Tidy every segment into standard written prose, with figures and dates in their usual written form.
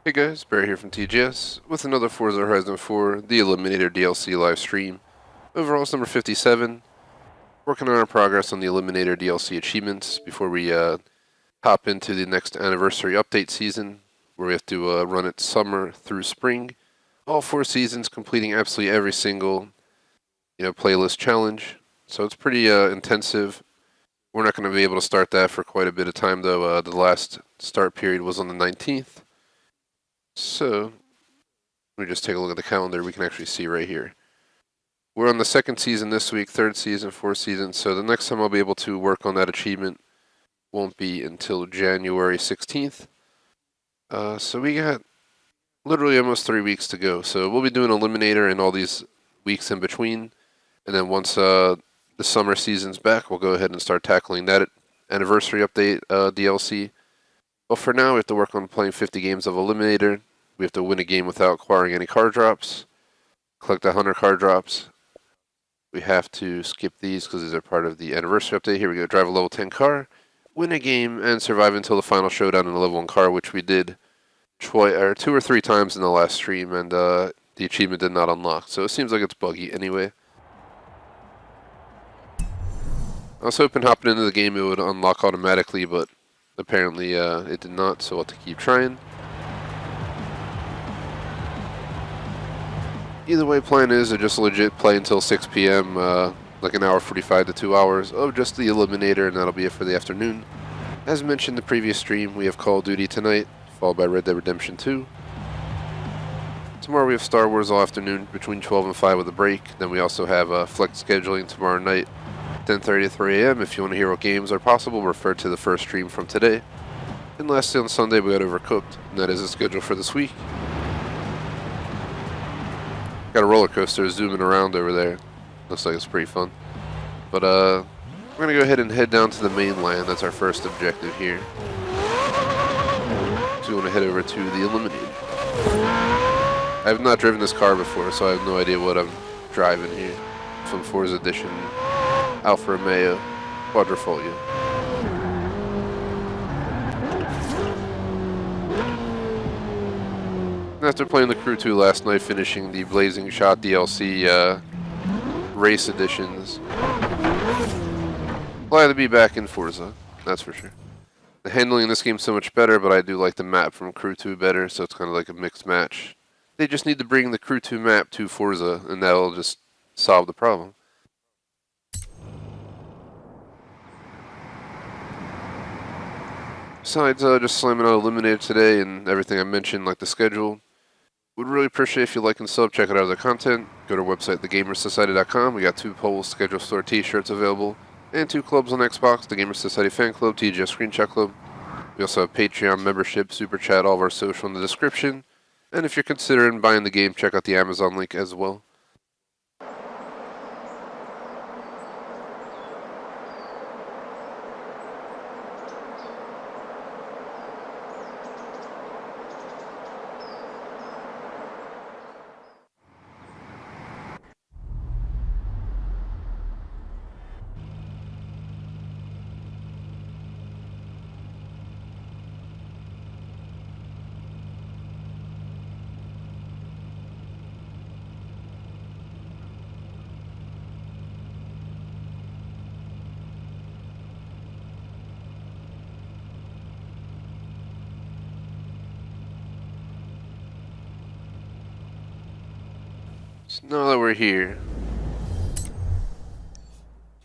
Hey guys, Barry here from TGS with another Forza Horizon 4, the Eliminator DLC live stream. Overall, it's number 57. Working on our progress on the Eliminator DLC achievements before we hop into the next anniversary update season, where we have to run it summer through spring. All 4 seasons, completing absolutely every single playlist challenge. So it's pretty intensive. We're not going to be able to start that for quite a bit of time, though. The last start period was on the 19th. So, let me just take a look at the calendar. We can actually see right here. We're on the second season this week, third season, fourth season. So the next time I'll be able to work on that achievement won't be until January 16th. So we got literally almost 3 weeks to go. So we'll be doing Eliminator and all these weeks in between. And then once the summer season's back, we'll go ahead and start tackling that anniversary update DLC. But for now, we have to work on playing 50 games of Eliminator. We have to win a game without acquiring any card drops. Collect 100 card drops. We have to skip these because these are part of the anniversary update. Here we go. Drive a level 10 car, win a game, and survive until the final showdown in a level 1 car, which we did 2 or 3 times in the last stream, and the achievement did not unlock. So it seems like it's buggy anyway. I was hoping hopping into the game it would unlock automatically, but apparently it did not, so I'll have to keep trying. Either way, plan is to just legit play until 6 p.m., like an hour 45 to 2 hours of just the Eliminator, and that'll be it for the afternoon. As mentioned in the previous stream, we have Call of Duty tonight, followed by Red Dead Redemption 2. Tomorrow we have Star Wars all afternoon between 12 and 5 with a break. Then we also have flex scheduling tomorrow night, 10:30 to 3 a.m. If you want to hear what games are possible, refer to the first stream from today. And lastly, on Sunday we got Overcooked, and that is the schedule for this week. Got a roller coaster zooming around over there. Looks like it's pretty fun. But we're gonna go ahead and head down to the mainland. That's our first objective here. So we want to head over to the Eliminator. I have not driven this car before, so I have no idea what I'm driving here. From Forza Edition, Alfa Romeo, Quadrifoglio. After playing the Crew 2 last night, finishing the Blazing Shot DLC race editions, glad to be back in Forza, that's for sure. The handling in this game is so much better, but I do like the map from Crew 2 better, so it's kind of like a mixed match. They just need to bring the Crew 2 map to Forza, and that'll just solve the problem. Besides just slamming out Eliminator today and everything I mentioned, like the schedule, would really appreciate if you like and sub, check out our other content. Go to our website, thegamersociety.com. We got 2 polls, schedule store t-shirts available, and 2 clubs on Xbox, the Gamers Society Fan Club, TGS Screenshot Club. We also have Patreon membership, Superchat, all of our social in the description. And if you're considering buying the game, check out the Amazon link as well. So now that we're here,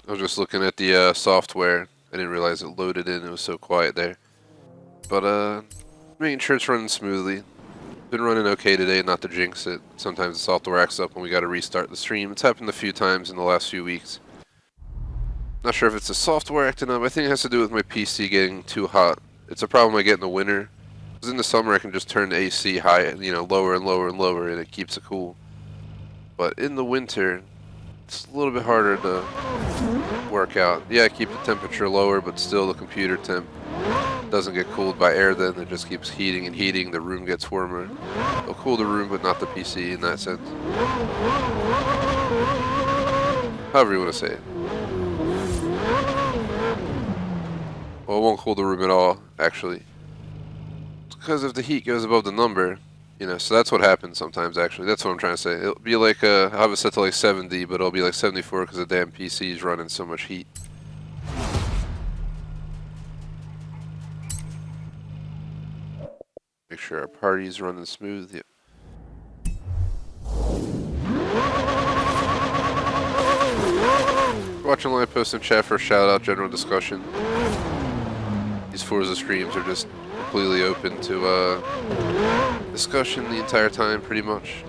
I was just looking at the software. I didn't realize it loaded in. It was so quiet there. But making sure it's running smoothly. Been running okay today, not to jinx it. Sometimes the software acts up and we got to restart the stream. It's happened a few times in the last few weeks. Not sure if it's the software acting up. I think it has to do with my PC getting too hot. It's a problem I get in the winter. Because in the summer I can just turn the AC high, lower and lower and lower, and it keeps it cool. But in the winter, it's a little bit harder to work out. Yeah, I keep the temperature lower, but still the computer temp doesn't get cooled by air then. It just keeps heating and heating. The room gets warmer. It'll cool the room, but not the PC in that sense. However you want to say it. Well, it won't cool the room at all, actually. It's because if the heat goes above the number, you know, so that's what happens sometimes, actually. That's what I'm trying to say. It'll be like, I'll have it set to like 70, but it'll be like 74 because the damn PC is running so much heat. Make sure our party's running smooth. Yep. Watching live, post in chat for a shout out, general discussion. These Forza streams are just completely open to discussion the entire time, pretty much.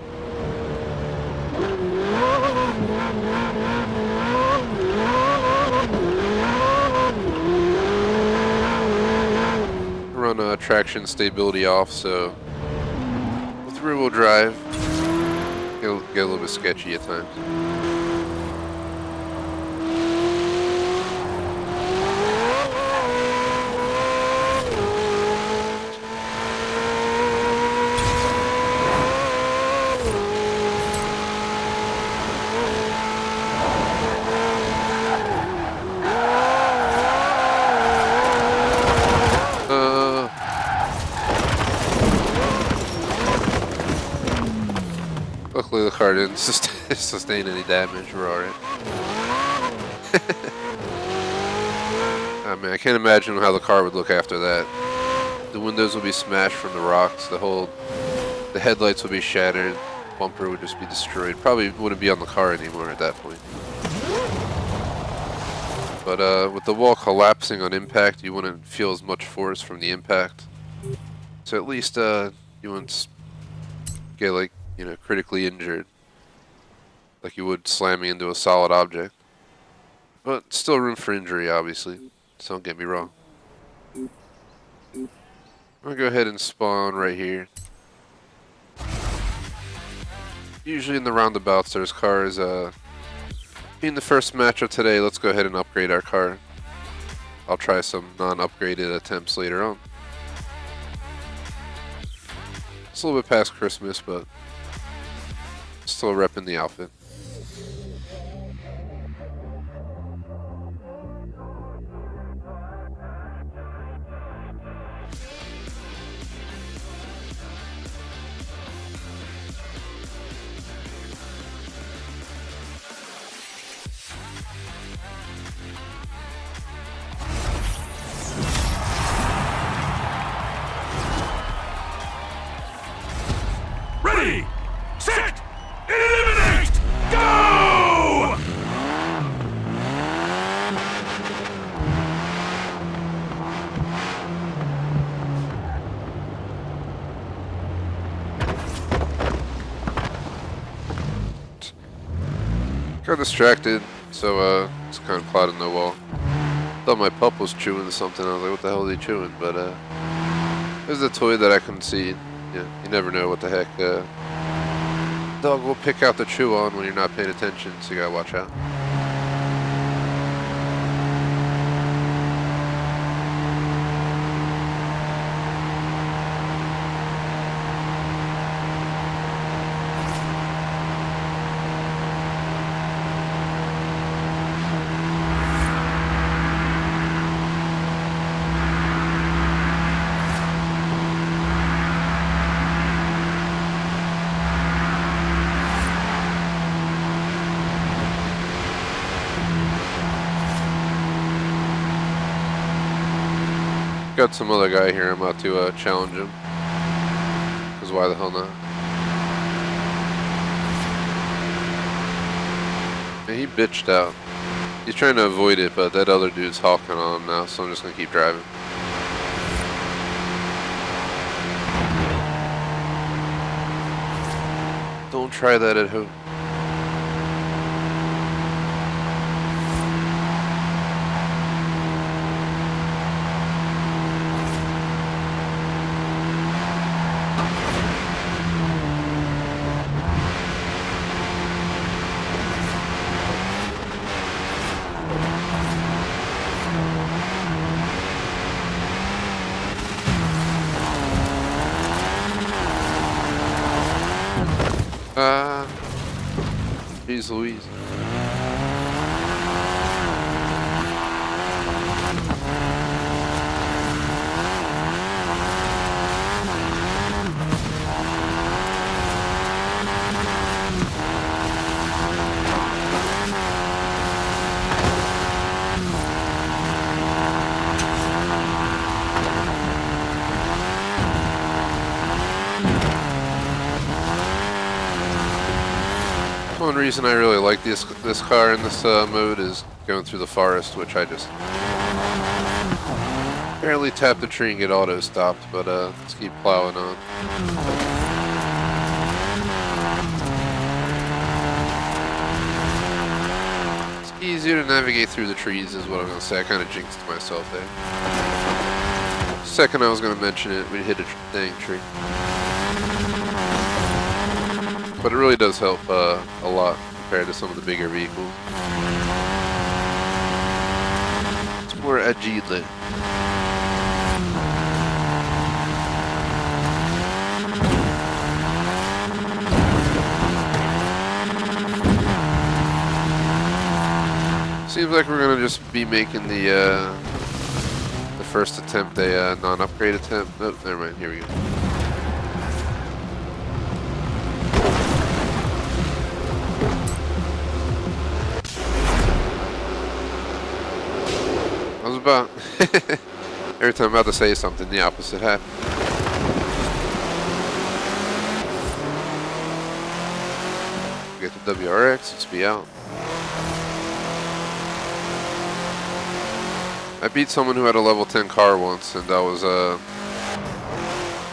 Run traction stability off, so with rear-wheel drive, it'll get a little bit sketchy at times. Luckily the car didn't sustain any damage. We're alright. I mean, I can't imagine how the car would look after that. The windows would be smashed from the rocks. The headlights would be shattered. Bumper would just be destroyed. Probably wouldn't be on the car anymore at that point. But with the wall collapsing on impact, you wouldn't feel as much force from the impact. So at least you wouldn't get, like, you know, critically injured like you would slamming into a solid object. But still room for injury, obviously. So don't get me wrong. I'm gonna go ahead and spawn right here. Usually in the roundabouts there's cars. Being the first match of today, let's go ahead and upgrade our car. I'll try some non-upgraded attempts later on. It's a little bit past Christmas, but still repping the outfit. Ready, set, eliminate, go! Got distracted, so it's kind of clouding the wall. Thought my pup was chewing something. I was like, what the hell is he chewing? But there's a toy that I couldn't see. Yeah, you never know what the heck dog will pick out the chew on when you're not paying attention, so you gotta watch out. Got some other guy here. I'm about to challenge him. Because why the hell not? And he bitched out. He's trying to avoid it, but that other dude's hawking on him now, so I'm just going to keep driving. Don't try that at home. Jeez Louise. one reason I really like this car in this mode is going through the forest, which I just barely tap the tree and get auto stopped, but let's keep plowing on. It's easier to navigate through the trees is what I'm going to say. I kind of jinxed myself there. Second I was going to mention it, we hit a dang tree. But it really does help a lot compared to some of the bigger vehicles. It's more agile. Seems like we're gonna just be making the first attempt a non-upgrade attempt. Oh, never mind. Here we go. I was about every time I'm about to say something, the opposite happens. Get the WRX. Let's be out. I beat someone who had a level 10 car once, and that was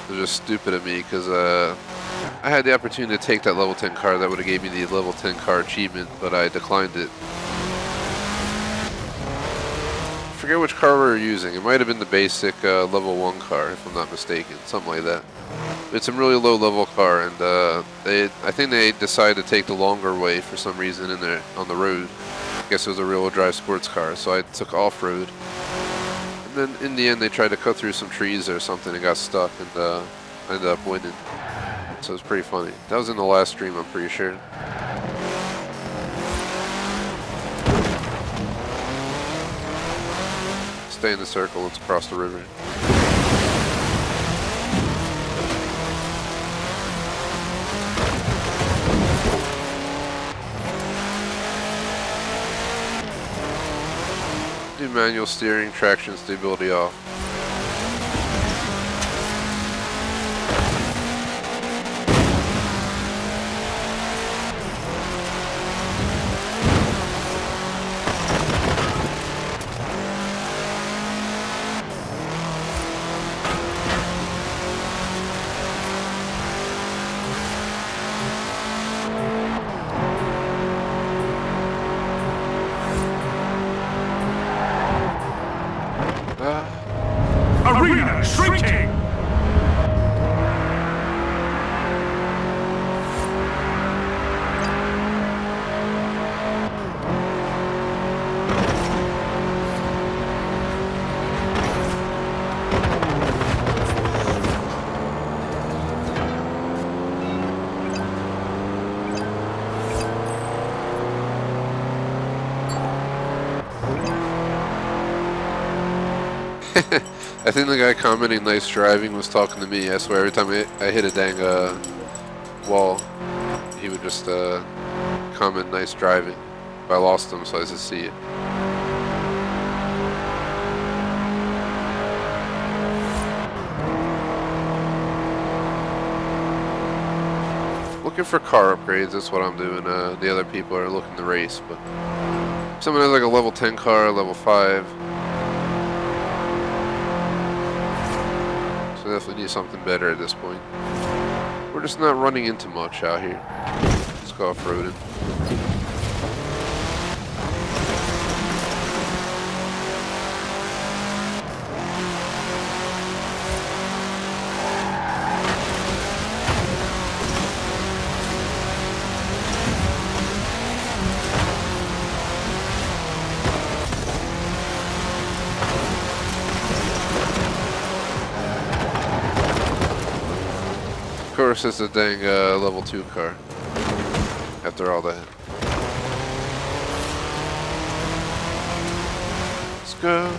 just stupid of me because I had the opportunity to take that level 10 car that would have gave me the level 10 car achievement, but I declined it. I forget which car we were using. It might have been the basic level 1 car, if I'm not mistaken, something like that. It's a really low level car, and I think they decided to take the longer way for some reason on the road. I guess it was a rear-wheel drive sports car, so I took off-road. And then in the end they tried to cut through some trees or something and got stuck, and ended up winning. So it was pretty funny. That was in the last stream, I'm pretty sure. Stay in the circle, let's cross the river. Do manual steering, traction stability off. Arena shrinking! I think the guy commenting nice driving was talking to me. I swear every time I hit a dang wall, he would just comment nice driving. But I lost him, so I just see it. Looking for car upgrades, that's what I'm doing. The other people are looking to race, but someone has like a level 10 car, a level 5. Definitely need something better at this point. We're just not running into much out here. Let's go off-roading. Of course, it's a dang level 2 car. After all that. Let's go.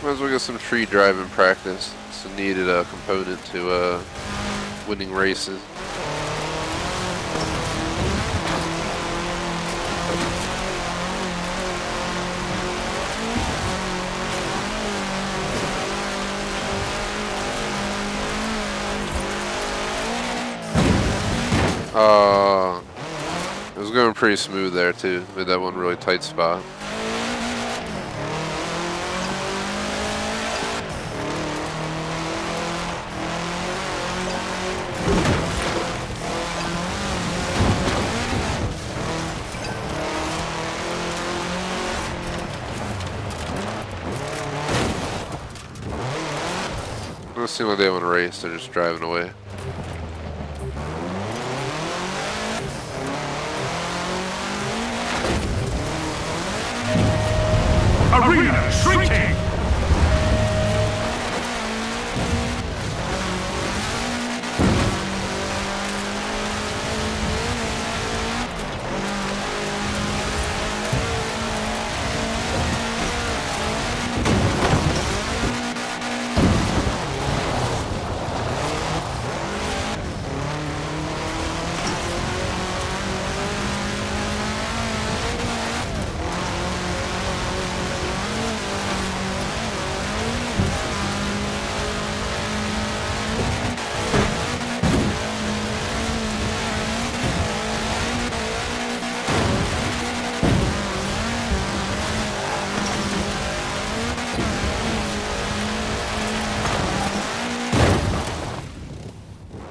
Might as well get some tree driving practice. It's a needed component to winning races. It was going pretty smooth there too, with that one really tight spot. It doesn't seem like they want to race, they're just driving away. Arena shrinking!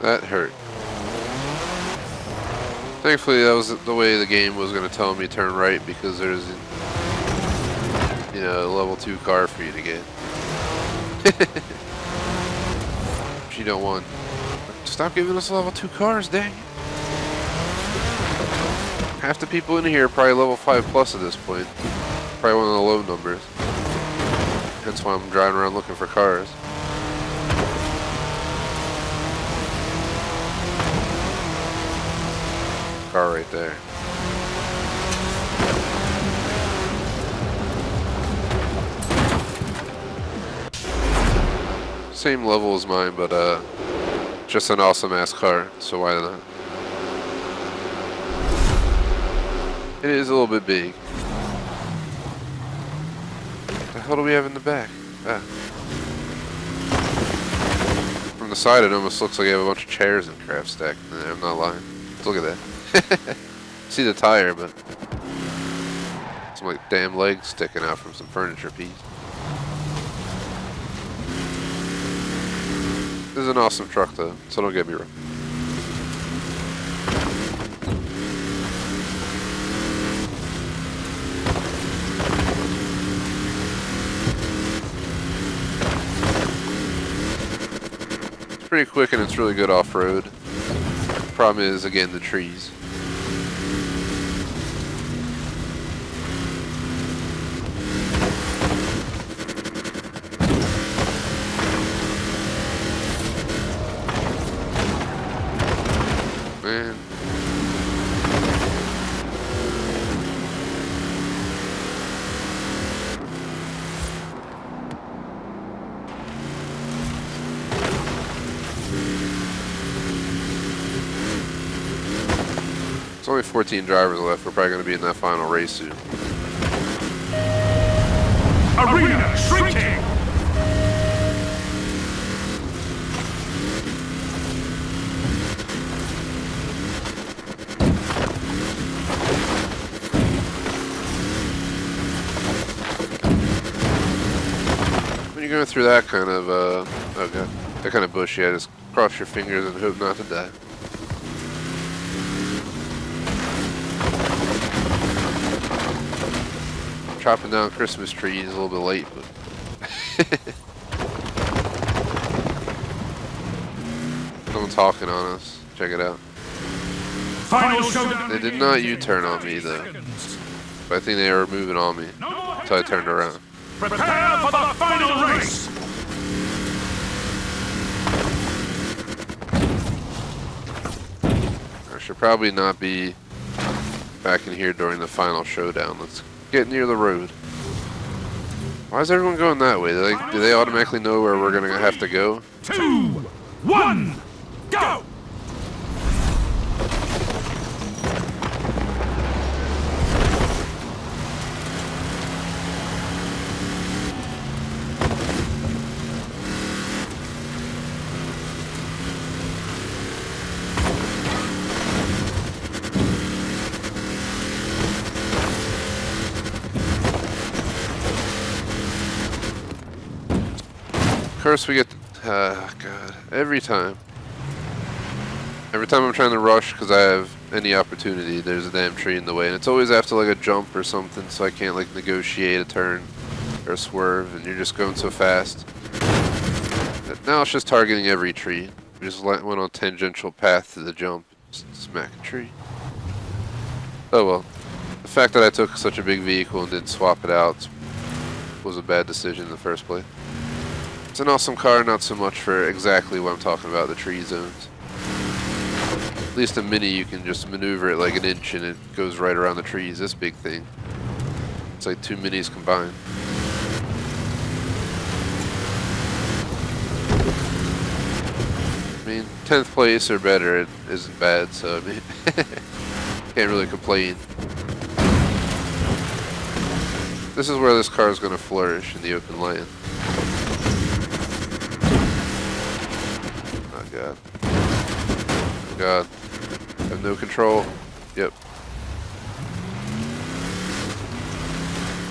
That hurt. Thankfully, that was the way the game was going to tell me turn right, because there's, you know, a level 2 car for you to get. Which you don't want. Stop giving us level 2 cars, dang it. Half the people in here are probably level 5 plus at this point. Probably one of the low numbers. That's why I'm driving around looking for cars. Car right there. Same level as mine, but just an awesome ass car, so why not? It is a little bit big. What the hell do we have in the back? Ah. From the side it almost looks like you have a bunch of chairs and crap stacked in there, I'm not lying. Look at that. See the tire, but some like damn legs sticking out from some furniture piece. This is an awesome truck though, so don't get me wrong. It's pretty quick and it's really good off-road. Problem is, again, the trees. Man. There's only 14 drivers left. We're probably going to be in that final race soon. Arena shrinking! When you're going through that kind of, oh god, that kind of bush, yeah, just cross your fingers and hope not to die. Chopping down Christmas trees a little bit late, but someone's honking on us. Check it out. Final showdown. They did not U-turn on me though, but I think they were moving on me until I turned around. Prepare for the final race. I should probably not be back in here during the final showdown. Let's get near the road. Why is everyone going that way? Do they automatically know where we're gonna have to go? 2, 1, go! Of course we get, God, every time I'm trying to rush because I have any opportunity, there's a damn tree in the way, and it's always after like a jump or something, so I can't like negotiate a turn or a swerve, and you're just going so fast. Now it's just targeting every tree. We just went on a tangential path to the jump, just smack a tree. Oh well. The fact that I took such a big vehicle and didn't swap it out was a bad decision in the first place. It's an awesome car, not so much for exactly what I'm talking about, the tree zones. At least a Mini, you can just maneuver it like an inch and it goes right around the trees. This big thing, it's like 2 Minis combined. I mean, 10th place or better, it isn't bad, so I mean, can't really complain. This is where this car is going to flourish, in the open land. Oh god. Oh god. I have no control. Yep.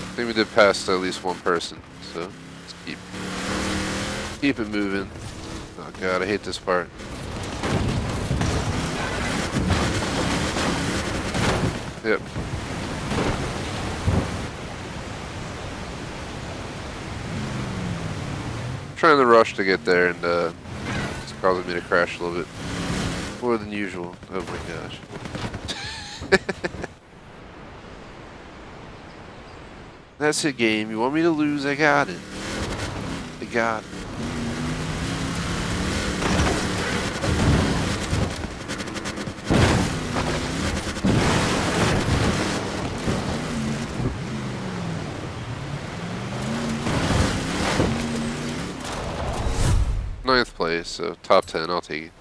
I think we did pass at least one person, so let's keep it moving. Oh god, I hate this part. Yep. Trying to rush to get there, and it's causing me to crash a little bit more than usual. Oh my gosh. That's a game. You want me to lose? I got it. I got it. Ninth place, so top 10, I'll take it.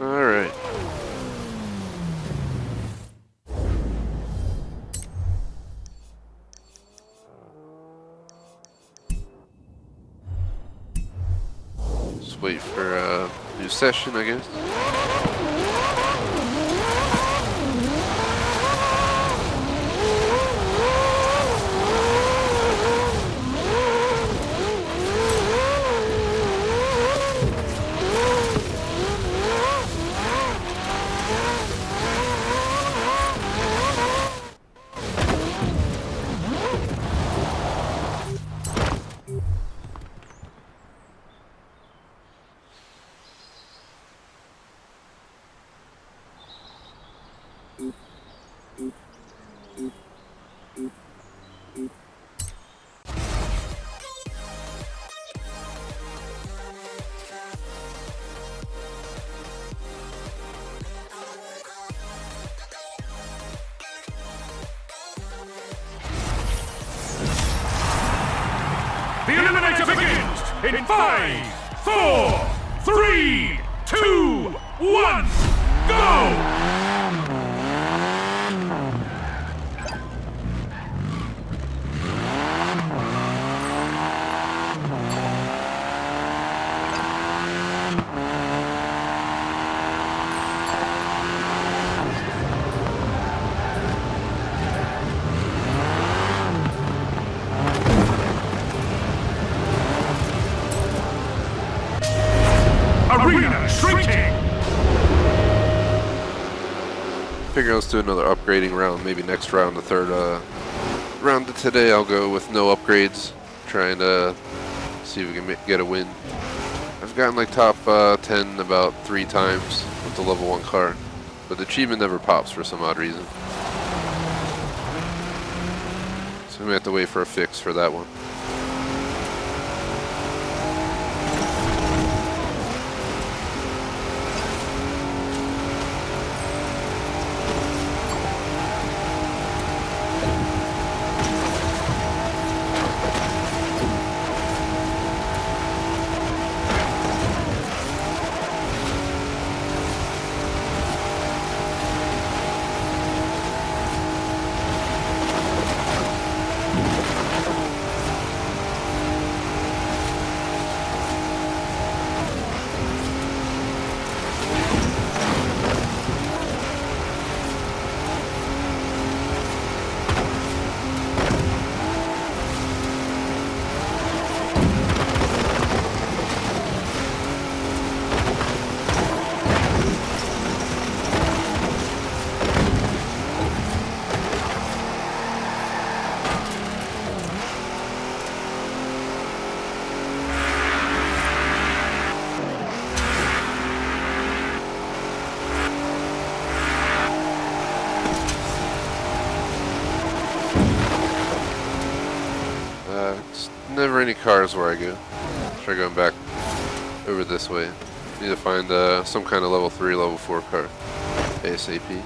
Alright. Just wait for a new session, I guess. The Eliminator begins in 5, 4, 3, 2, 1, go! Arena Shrinking! Figure let's do another upgrading round, maybe next round, the third round of today. I'll go with no upgrades, trying to see if we can get a win. I've gotten like top 10 about 3 times with the level 1 car, but the achievement never pops for some odd reason. So we have to wait for a fix for that one. Never any cars where I go. Try going back over this way. Need to find some kind of level 3, level 4 car. ASAP.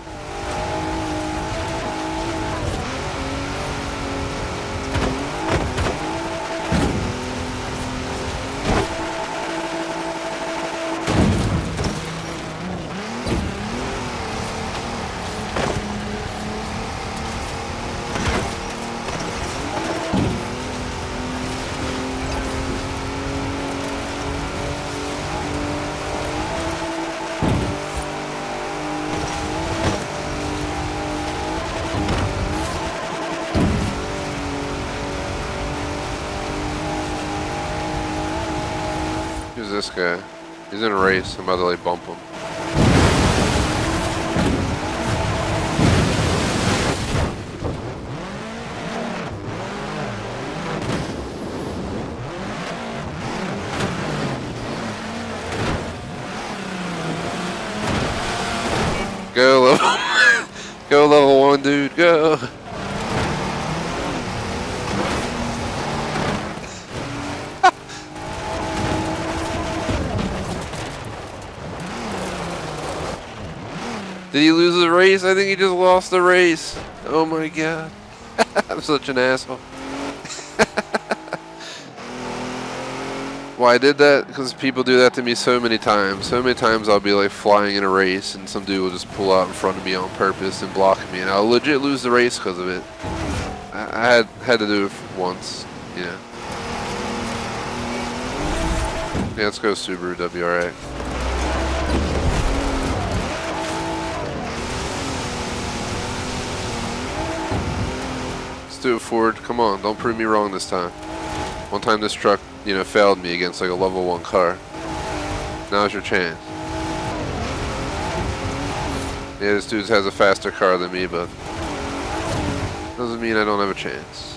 Who's this guy? He's in a race. I'm about to like bump him. Go level, go level 1, dude. Go. Did he lose the race? I think he just lost the race. Oh my god. I'm such an asshole. Why I did that? Because people do that to me so many times. So many times I'll be like flying in a race and some dude will just pull out in front of me on purpose and block me, and I'll legit lose the race because of it. I had to do it once, yeah. Yeah, let's go Subaru WRX. Do it, Ford. Come on, don't prove me wrong this time. One time this truck, failed me against like a level 1 car. Now's your chance. Yeah, this dude has a faster car than me, but doesn't mean I don't have a chance.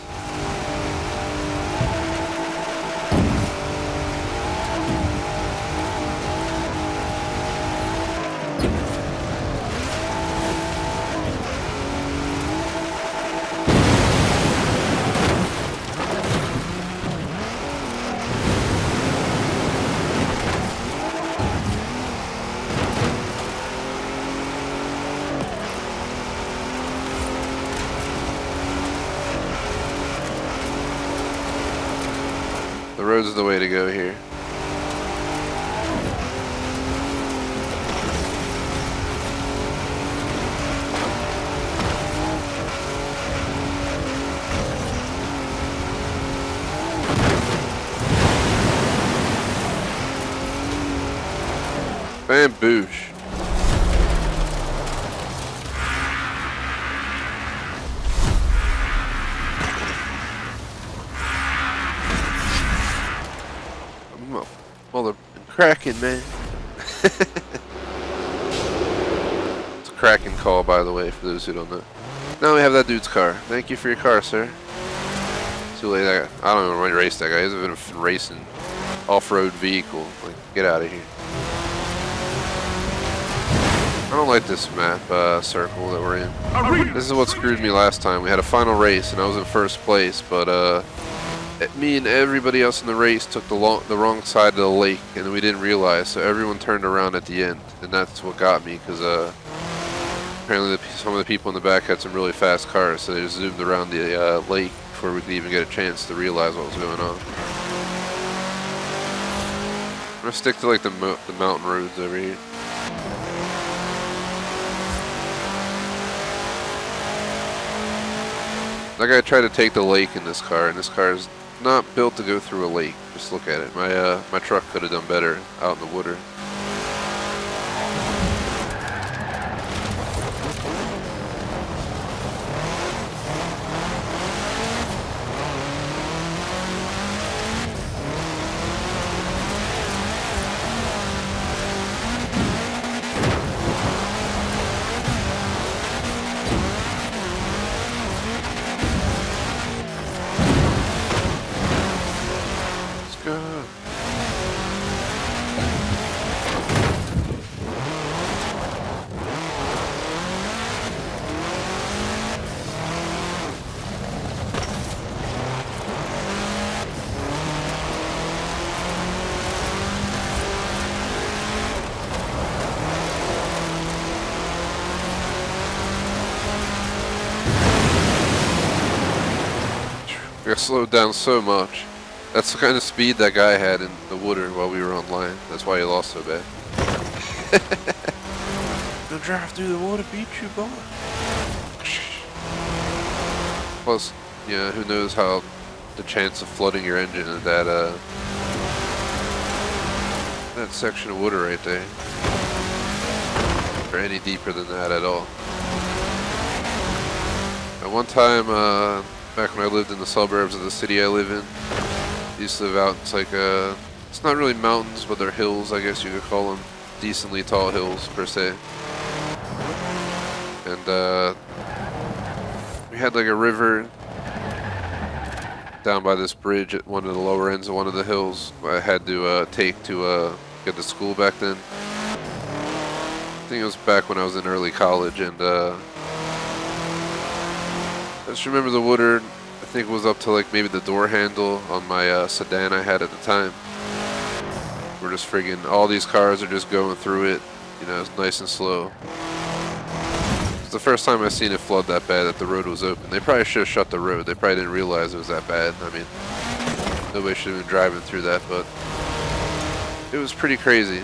The road's the way to go here. Bamboosh. Mother cracking, man. It's a cracking call, by the way, for those who don't know. Now we have that dude's car. Thank you for your car, sir. Too late. I don't even want to race that guy. He's been racing off-road vehicle. Like, get out of here. I don't like this map circle that we're in. This is what screwed me last time. We had a final race and I was in first place, but me and everybody else in the race took the wrong side of the lake, and we didn't realize. So everyone turned around at the end, and that's what got me. Because apparently some of the people in the back had some really fast cars, so they just zoomed around the lake before we could even get a chance to realize what was going on. I'm gonna stick to like the mountain roads over here. That guy tried to take the lake in this car, and this car is not built to go through a lake. Just look at it. My truck could have done better out in the water. I got slowed down so much. That's the kind of speed that guy had in the water while we were online. That's why he lost so bad. Gonna drive through the water, beat you, boy. Plus, yeah, who knows how the chance of flooding your engine in that section of water right there, or any deeper than that at all. At one time, back when I lived in the suburbs of the city I live in, I used to live out, it's not really mountains, but they're hills, I guess you could call them. Decently tall hills, per se. And we had like a river down by this bridge at one of the lower ends of one of the hills I had to take to get to school back then. I think it was back when I was in early college, and I just remember the water, I think it was up to like maybe the door handle on my sedan I had at the time. We're just friggin', all these cars are just going through it, you know, it's nice and slow. It's the first time I've seen it flood that bad that the road was open. They probably should have shut the road. They probably didn't realize it was that bad. I mean, nobody should have been driving through that, but it was pretty crazy.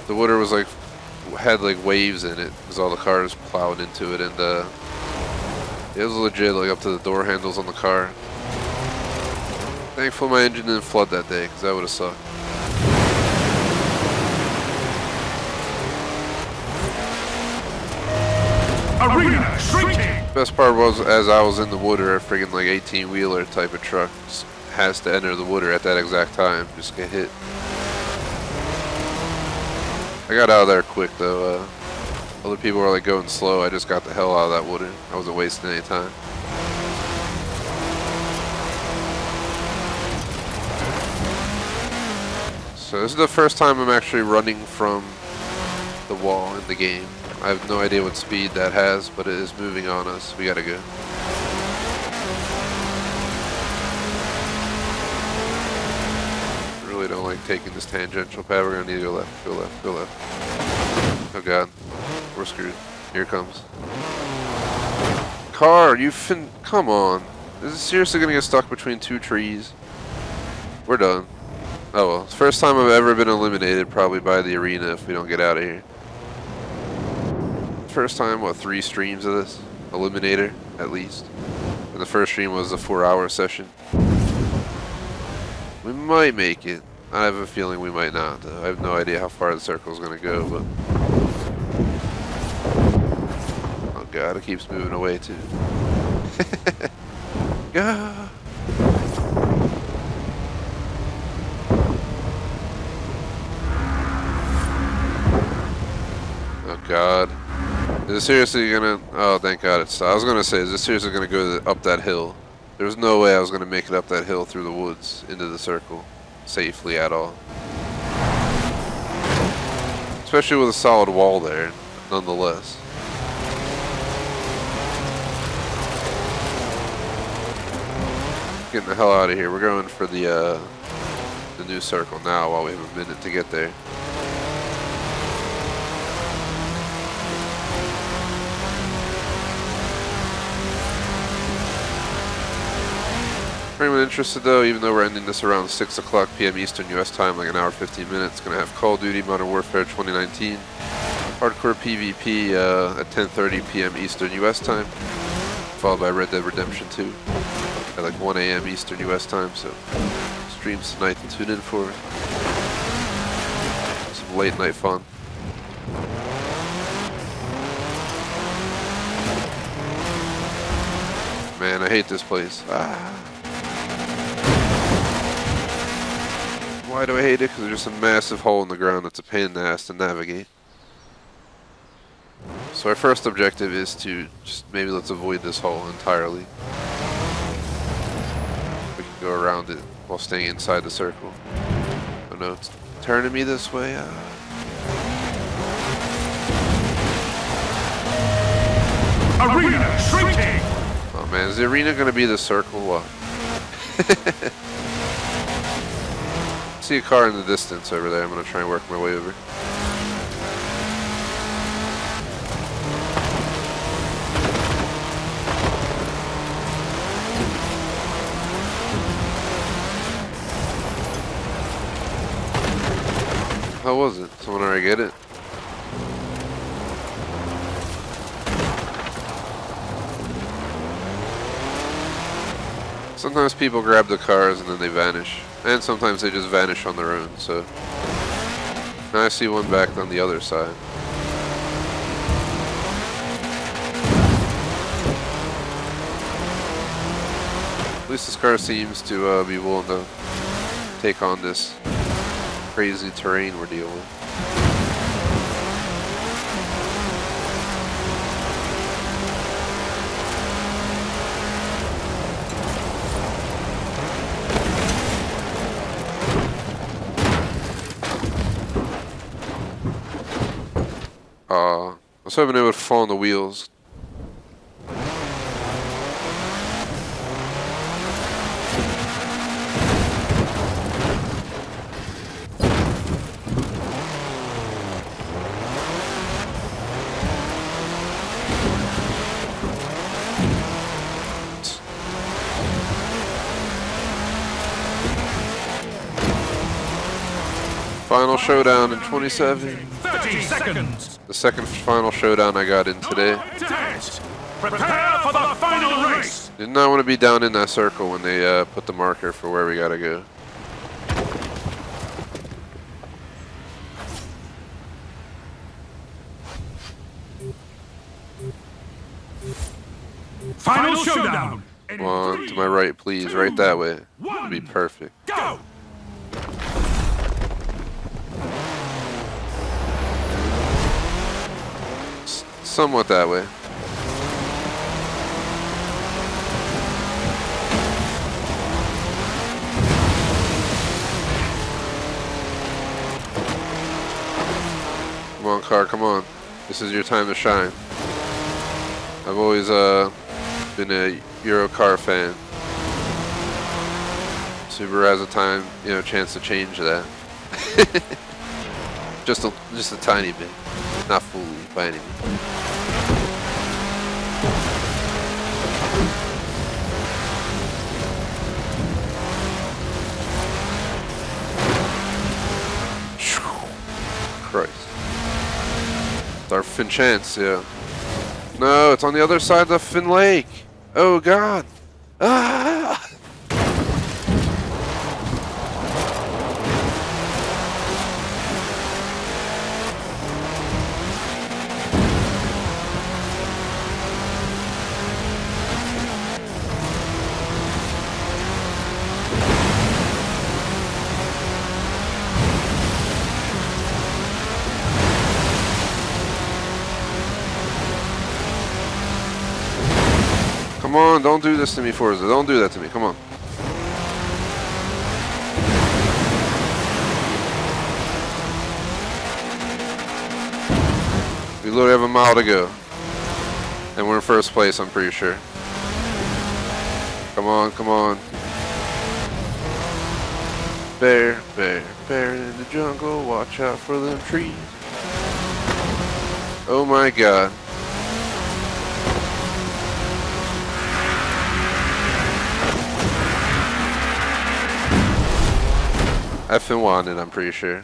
The water was like, had like waves in it because all the cars plowed into it, and it was legit, like up to the door handles on the car. Thankful my engine didn't flood that day, because that would have sucked. Arena shrinking. Best part was, as I was in the water, a friggin' like 18-wheeler type of truck just has to enter the water at that exact time, just get hit. I got out of there quick though. Other people were like going slow. I just got the hell out of that water. I wasn't wasting any time. So this is the first time I'm actually running from the wall in the game. I have no idea what speed that has, but it is moving on us. We gotta go. I really don't like taking this tangential path. We're gonna need to go left, go left, go left. Oh god. We're screwed. Here it comes. Car, come on. Is it seriously gonna get stuck between two trees? We're done. Oh well. It's the first time I've ever been eliminated, probably by the arena if we don't get out of here. First time, what, 3 streams of this? Eliminator, at least. And the first stream was a 4-hour session. We might make it. I have a feeling we might not, though. I have no idea how far the circle's gonna go, but... Oh god, it keeps moving away, too. Yeah. Oh God. Is it seriously gonna... Oh, thank God it's... I was gonna say, is it seriously gonna go up that hill? There was no way I was gonna make it up that hill through the woods into the circle safely at all. Especially with a solid wall there, nonetheless. Getting the hell out of here. We're going for the new circle now while we have a minute to get there. For anyone interested though, even though we're ending this around 6 o'clock p.m. Eastern US time, like an hour 15 minutes, gonna have Call of Duty Modern Warfare 2019 Hardcore PvP at 10:30 p.m. Eastern US time, followed by Red Dead Redemption 2 at like 1 a.m. Eastern US time, so streams tonight to tune in for some late night fun. Man, I hate this place. Why do I hate it? Because there's just a massive hole in the ground that's a pain in the ass to navigate. So our first objective is to just maybe let's avoid this hole entirely. We can go around it while staying inside the circle. Oh no, it's turning me this way. Arena shrinking! Oh man, is the arena going to be the circle? What? See a car in the distance over there. I'm going to try and work my way over. How was it? Someone already get it? Sometimes people grab the cars and then they vanish. And sometimes they just vanish on their own, so... Now I see one back on the other side. At least this car seems to be willing to take on this crazy terrain we're dealing with. I was hoping it would fall on the wheels. Final showdown in 27. 30 seconds! The second final showdown I got in today. Prepare for the final race! Did not want to be down in that circle when they put the marker for where we gotta go. Final showdown! Come on, to my right, please. Right that way. It'd be perfect. Go! Somewhat that way. Come on, car, come on. This is your time to shine. I've always been a Euro car fan. Subaru has a chance to change that. just a tiny bit. Not fully by any means. Christ. It's our Finn chance, yeah. No, it's on the other side of the Finn Lake. Oh God. Ah! Come on, don't do this to me, Forza. Don't do that to me. Come on. We literally have a mile to go. And we're in first place, I'm pretty sure. Come on, come on. Bear, bear, bear in the jungle. Watch out for them trees. Oh my god. Effing wanted, I'm pretty sure.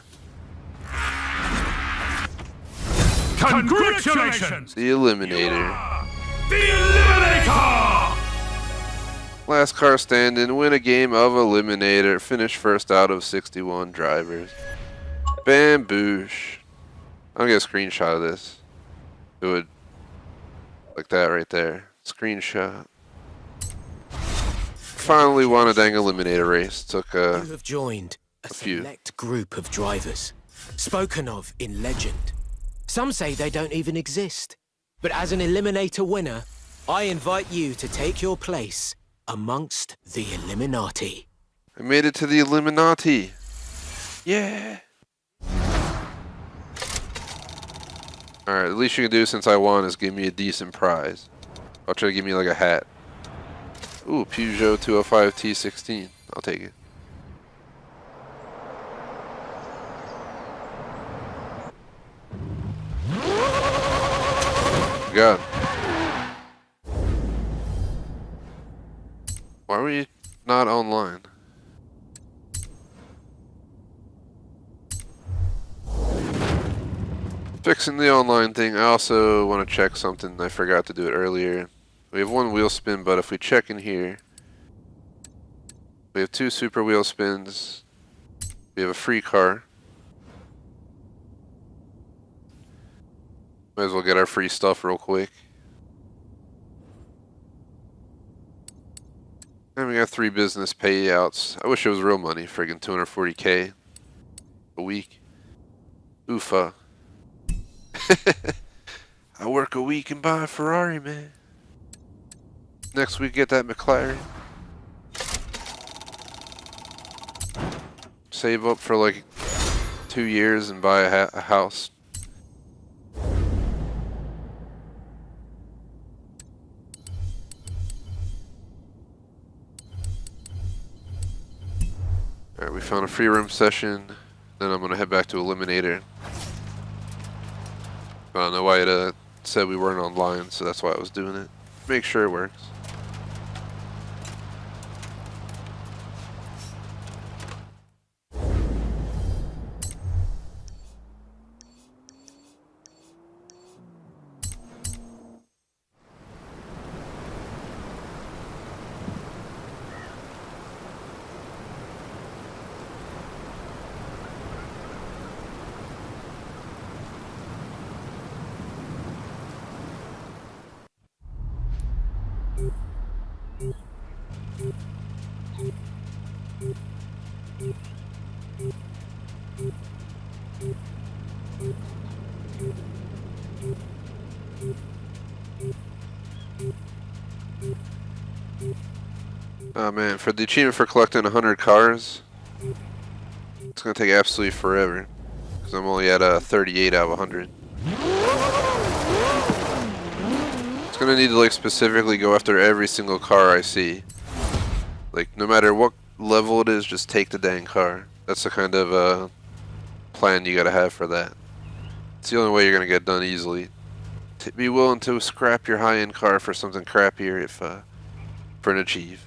Congratulations! The Eliminator. The Eliminator! Last car standing, win a game of Eliminator. Finish first out of 61 drivers. Bamboosh. I'm gonna get a screenshot of this. Do it like that right there. Screenshot. Finally won a dang Eliminator race. Took You have joined a few. select group of drivers, spoken of in legend. Some say they don't even exist. But as an Eliminator winner, I invite you to take your place amongst the Illuminati. I made it to the Illuminati. Yeah. Alright, the least you can do since I won is give me a decent prize. I'll try to give me like a hat. Ooh, Peugeot 205 T16. I'll take it. God. Why were you not online? Fixing the online thing, I also want to check something. I forgot to do it earlier. We have one wheel spin, but if we check in here, we have 2 super wheel spins. We have a free car. Might as well get our free stuff real quick. And we got 3 business payouts. I wish it was real money. Friggin' 240K a week. Oofa. I work a week and buy a Ferrari, man. Next week, get that McLaren. Save up for like 2 years and buy a house. Alright, we found a free room session. Then I'm gonna head back to Eliminator. I don't know why it said we weren't online, so that's why I was doing it. Make sure it works. Oh man, for the achievement for collecting 100 cars, it's gonna take absolutely forever. Because I'm only at 38 out of 100. It's gonna need to like specifically go after every single car I see. Like no matter what level it is, just take the dang car. That's the kind of plan you gotta have for that. It's the only way you're gonna get done easily. Be willing to scrap your high-end car for something crappier if for an achieve.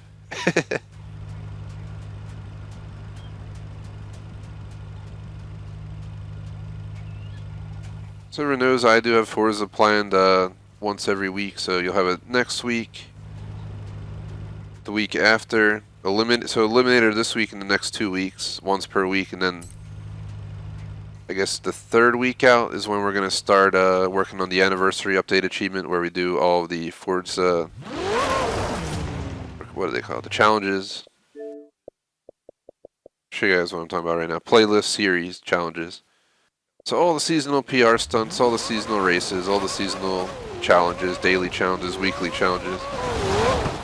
So everyone knows I do have Forza planned once every week, so you'll have it next week, the week after, Eliminator this week and the next 2 weeks, once per week, and then I guess the 3rd week out is when we're going to start working on the anniversary update achievement where we do all of the Forza, what do they call it, the challenges. Show you guys what I'm talking about right now. Playlist series challenges. So all the seasonal PR stunts, all the seasonal races, all the seasonal challenges, daily challenges, weekly challenges.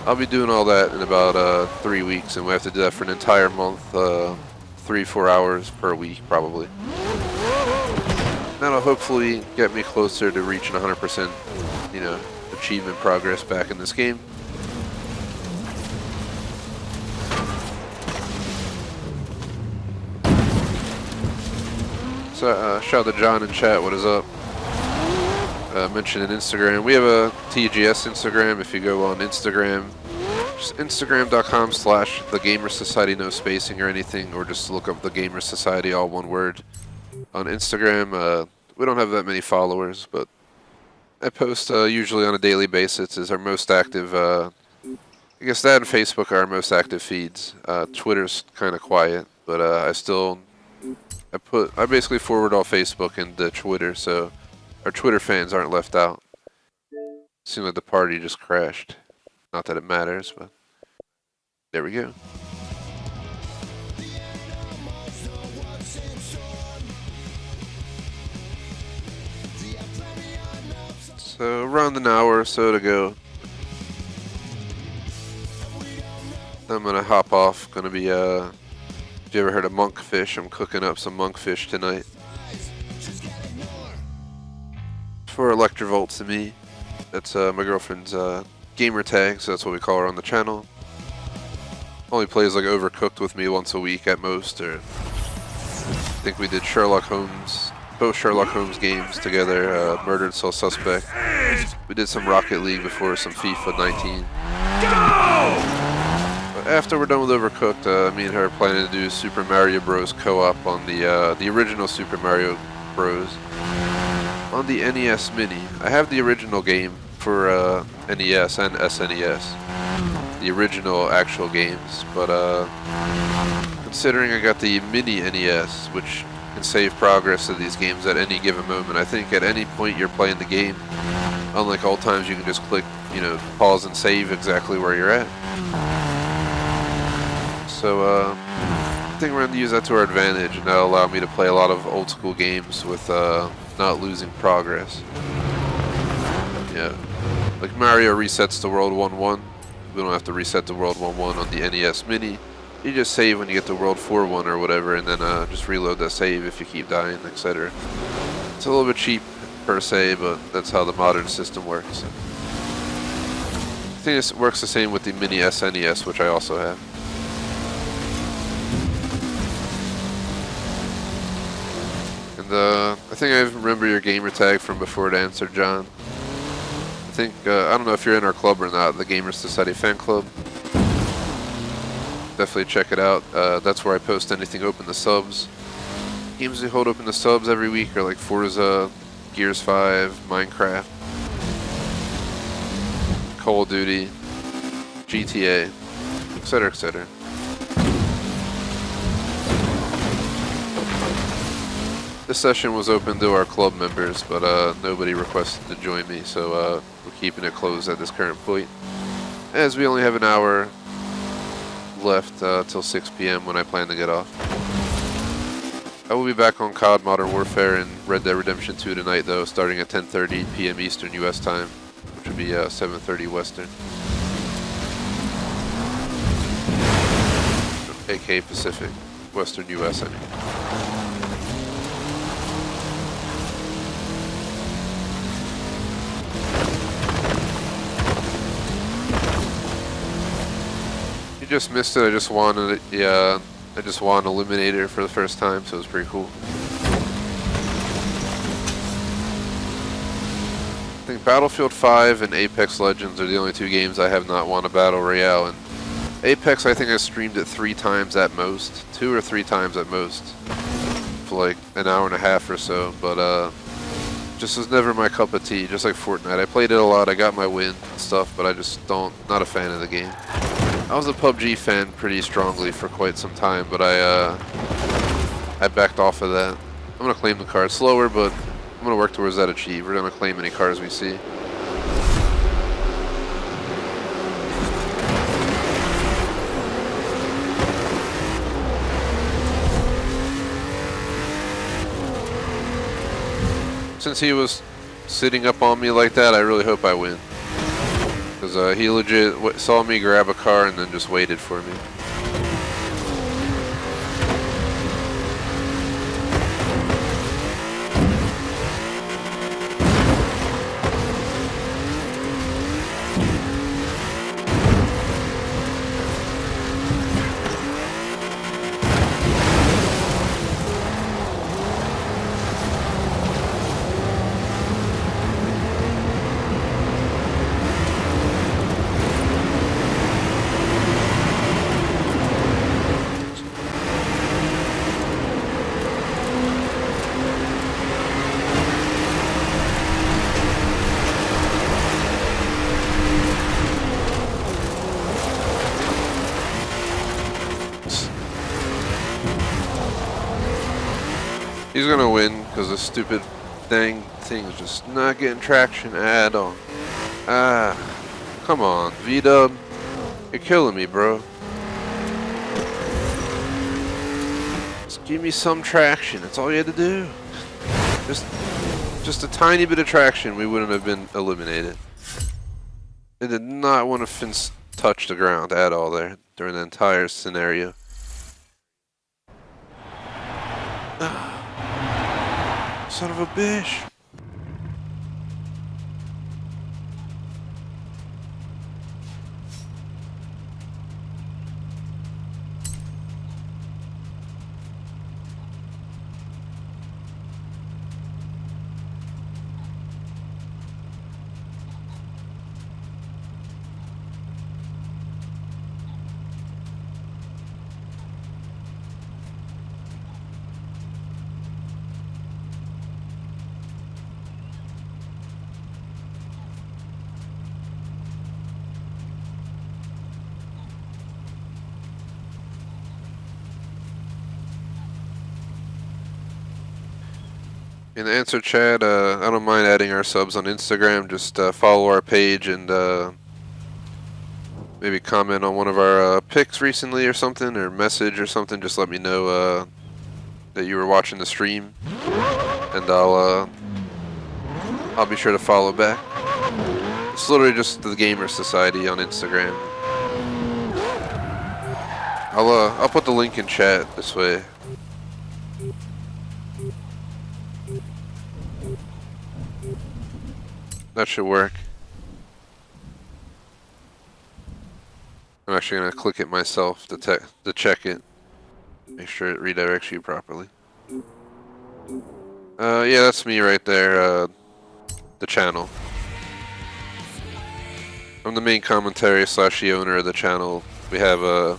I'll be doing all that in about 3 weeks, and we have to do that for an entire month, 3-4 hours per week probably. That'll hopefully get me closer to reaching 100%, you know, achievement progress back in this game. So shout out to John in chat, what is up? Mentioned in Instagram. We have a TGS Instagram. If you go on Instagram, just instagram.com/thegamersociety, no spacing or anything, or just look up the Gamers Society, all one word. On Instagram, we don't have that many followers, but I post usually on a daily basis. Is our most active. I guess that and Facebook are our most active feeds. Twitter's kind of quiet, but I basically forward all Facebook into Twitter, so our Twitter fans aren't left out. Seems like the party just crashed. Not that it matters, but there we go. So around an hour or so to go. I'm gonna hop off. Gonna be if you ever heard of monkfish, I'm cooking up some monkfish tonight. For Electrovolt to me. That's my girlfriend's gamer tag, so that's what we call her on the channel. Only plays like Overcooked with me once a week at most, or I think we did Sherlock Holmes, both Sherlock Holmes games together, Murdered Soul Suspect. We did some Rocket League before, some FIFA 19. But after we're done with Overcooked, me and her are planning to do Super Mario Bros. Co-op on the original Super Mario Bros. On the NES Mini. I have the original game for NES and SNES. The original actual games, but considering I got the Mini NES, which can save progress of these games at any given moment. I think at any point you're playing the game, unlike old times, you can just click, you know, pause and save exactly where you're at. So I think we're going to use that to our advantage, and that'll allow me to play a lot of old school games with not losing progress. Yeah, like Mario resets to World 1-1. We don't have to reset to World 1-1 on the NES Mini. You just save when you get to World 4-1 or whatever, and then just reload that save if you keep dying, etc. It's a little bit cheap per se, but that's how the modern system works. I think it works the same with the Mini SNES, which I also have. And I think I remember your gamer tag from before to answer, John. I think, I don't know if you're in our club or not, the Gamers Society fan club. Definitely check it out. That's where I post anything open to subs. Games we hold open to subs every week are like Forza, Gears 5, Minecraft, Call of Duty, GTA, etc., etc. This session was open to our club members, but nobody requested to join me, so we're keeping it closed at this current point. As we only have an hour left till 6 p.m. when I plan to get off. I will be back on COD Modern Warfare and Red Dead Redemption 2 tonight, though, starting at 10:30 p.m. Eastern U.S. time, which would be 7:30 Western. aka Pacific, Western U.S. I mean. Just missed it. I just won it. Yeah, I just won Eliminator for the first time, so it was pretty cool. I think Battlefield 5 and Apex Legends are the only two games I have not won a Battle Royale. And Apex, I think I streamed it 3 times at most, 2 or 3 times at most, for like an hour and a half or so. But just was never my cup of tea. Just like Fortnite, I played it a lot. I got my win and stuff, but I just not a fan of the game. I was a PUBG fan pretty strongly for quite some time, but I backed off of that. I'm gonna claim the car slower, but I'm gonna work towards that achieve. We're gonna claim any cars we see. Since he was sitting up on me like that, I really hope I win. Because he legit saw me grab a car and then just waited for me. He's gonna win because the stupid dang thing is just not getting traction at all. Ah, come on, V-Dub. You're killing me, bro. Just give me some traction. That's all you had to do. Just a tiny bit of traction, we wouldn't have been eliminated. It did not want to touch the ground at all there during the entire scenario. Son of a bitch. In the answer chat, I don't mind adding our subs on Instagram. Just follow our page and maybe comment on one of our pics recently or something, or message or something. Just let me know that you were watching the stream, and I'll be sure to follow back. It's literally just the Gamer Society on Instagram. I'll put the link in chat this way. That should work. I'm actually going to click it myself to check it. Make sure it redirects you properly. Yeah, that's me right there, the channel. I'm the main commentary / the owner of the channel. We have our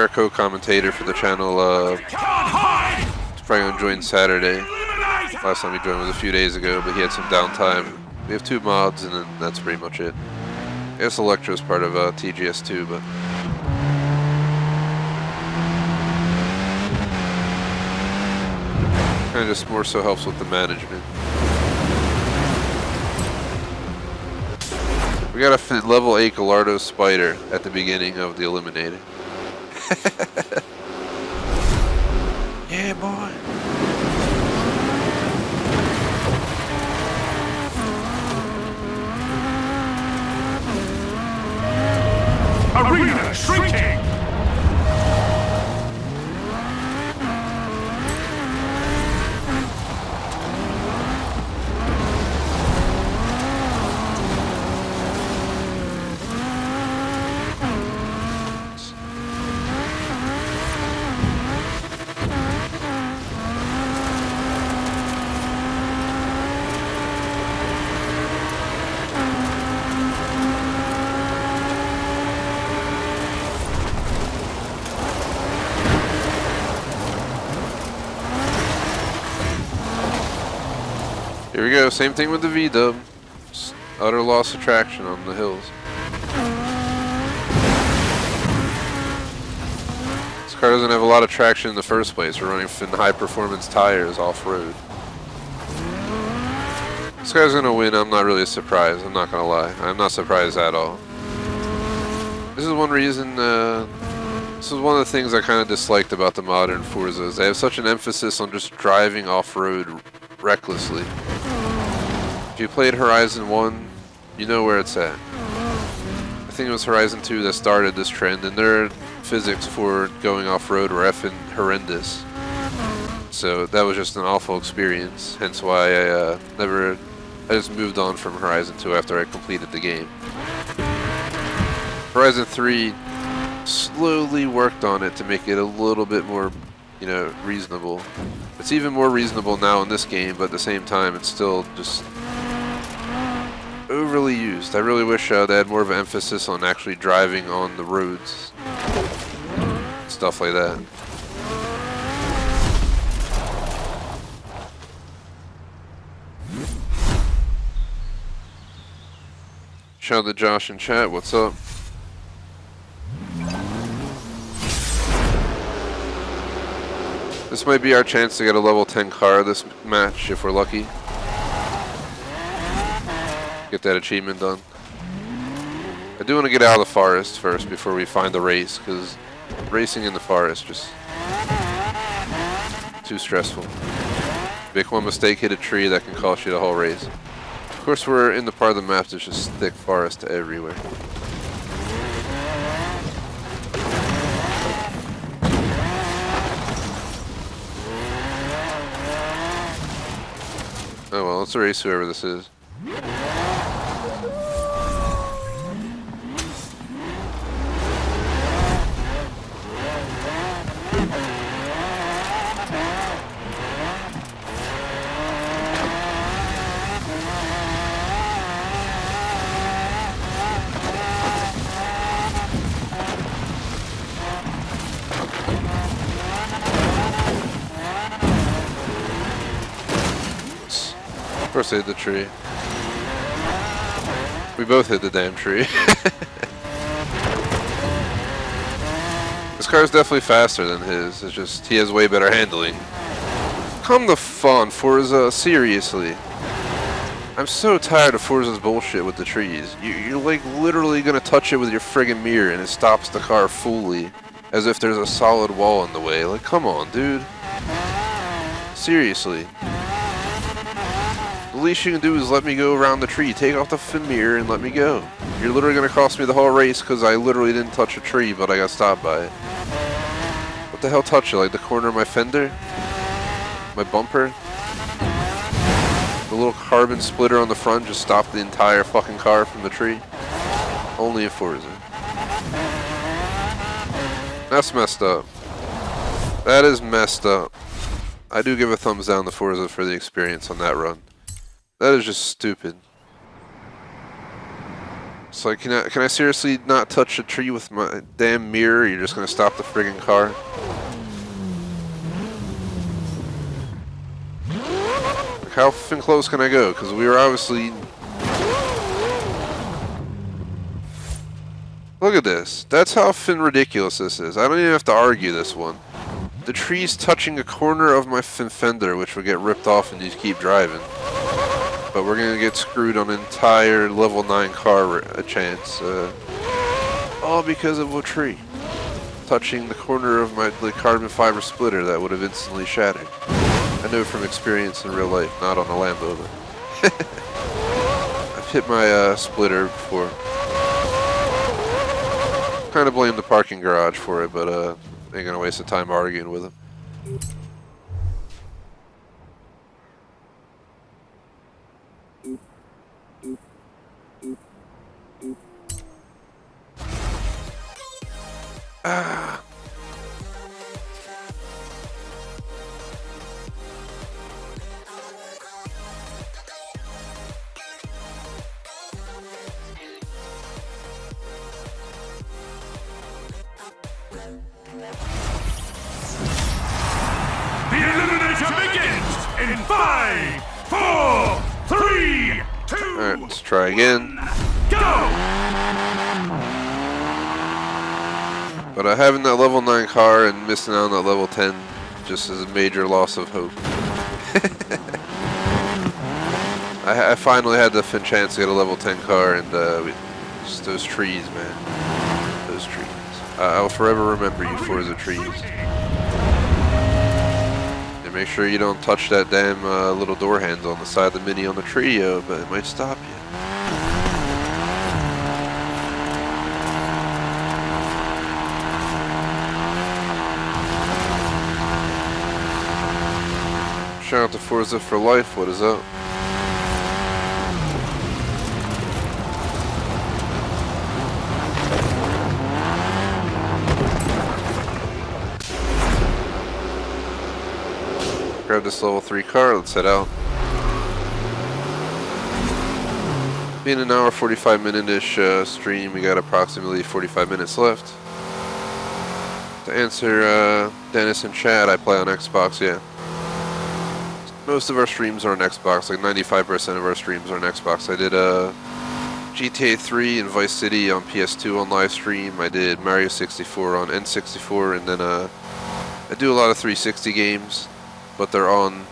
co-commentator for the channel, he's probably going to join Saturday. Last time he joined was a few days ago, but he had some downtime. We have 2 mods, and then that's pretty much it. I guess Electro's part of TGS too, but kind of just more so helps with the management. We got a level 8 Gallardo Spider at the beginning of the Eliminator. Yeah, boy. Arena shrinking! Here we go, same thing with the V-Dub. Just utter loss of traction on the hills. This car doesn't have a lot of traction in the first place. We're running high performance tires off-road. This guy's gonna win, I'm not really surprised, I'm not gonna lie. I'm not surprised at all. This is one reason, this is one of the things I kind of disliked about the modern Forzas. They have such an emphasis on just driving off-road recklessly. If you played Horizon 1, You know where it's at. I think it was Horizon 2 that started this trend, and their physics for going off-road were effing horrendous. So that was just an awful experience, hence why I just moved on from Horizon 2 after I completed the game. Horizon 3 slowly worked on it to make it a little bit more, you know, reasonable. It's even more reasonable now in this game, but at the same time it's still just overly used. I really wish they had more of an emphasis on actually driving on the roads. Stuff like that. Shout out to Josh in chat, what's up? This might be our chance to get a level 10 car this match if we're lucky. Get that achievement done. I do want to get out of the forest first before we find the race, because racing in the forest just too stressful. Make one mistake, hit a tree, that can cost you the whole race. Of course, we're in the part of the map that's just thick forest everywhere. Oh well, let's erase whoever this is. Of course I hit the tree. We both hit the damn tree. This car is definitely faster than his. It's just he has way better handling. Come the fun, Forza. Seriously. I'm so tired of Forza's bullshit with the trees. You're like literally gonna touch it with your friggin' mirror and it stops the car fully. As if there's a solid wall in the way. Like, come on, dude. Seriously. The least you can do is let me go around the tree. Take off the mirror and let me go. You're literally going to cost me the whole race because I literally didn't touch a tree, but I got stopped by it. What the hell touched it? Like the corner of my fender? My bumper? The little carbon splitter on the front just stopped the entire fucking car from the tree? Only in Forza. That's messed up. That is messed up. I do give a thumbs down to Forza for the experience on that run. That is just stupid. It's like, can I seriously not touch a tree with my damn mirror? You're just gonna stop the friggin' car? Like, how fin close can I go? Because we were obviously... Look at this. That's how fin ridiculous this is. I don't even have to argue this one. The tree's touching a corner of my fender, which would get ripped off and you keep driving. But we're gonna get screwed on an entire level 9 car a chance. All because of a tree touching the corner of my carbon fiber splitter that would have instantly shattered. I know from experience in real life, not on a Lambo, but I've hit my splitter before. Kind of blame the parking garage for it, but ain't gonna waste the time arguing with him. Ah. The Eliminator begins in 5, 4, 3, 2, Alright, let's try again. go! But having that level 9 car and missing out on that level 10 just is a major loss of hope. I finally had the chance to get a level 10 car, and just those trees, man. Those trees. I'll forever remember you for the trees. And make sure you don't touch that damn little door handle on the side of the Mini on the tree, but it might stop you. Shout out to Forza for life. What is up? Grab this level 3 car. Let's head out. Being an hour 45 minute-ish stream, we got approximately 45 minutes left. To answer Dennis and Chad, I play on Xbox, yeah. Most of our streams are on Xbox, like 95% of our streams are on Xbox. I did GTA 3 and Vice City on PS2 on live stream. I did Mario 64 on N64, and then I do a lot of 360 games, but they're on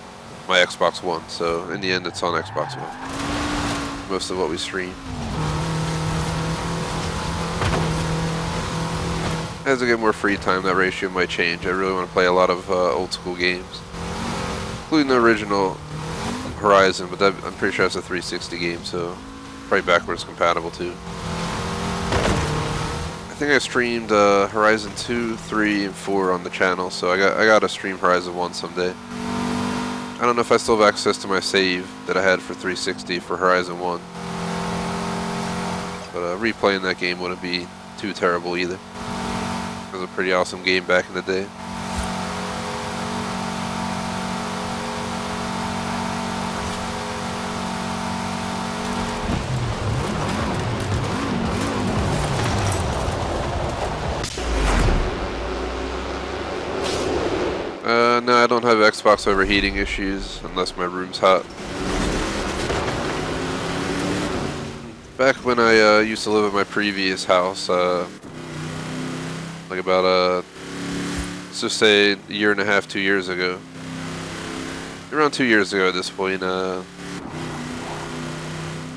my Xbox One, so in the end it's on Xbox One. Most of what we stream. As I get more free time, that ratio might change. I really want to play a lot of old school games, including the original Horizon, but I'm pretty sure that's a 360 game, so probably backwards compatible too. I think I streamed Horizon 2, 3, and 4 on the channel, so I got to stream Horizon 1 someday. I don't know if I still have access to my save that I had for 360 for Horizon 1, but replaying that game wouldn't be too terrible either. It was a pretty awesome game back in the day. No, I don't have Xbox overheating issues unless my room's hot. Back when I used to live at my previous house, like about let's just say a year and a half, 2 years ago. Around 2 years ago at this point, that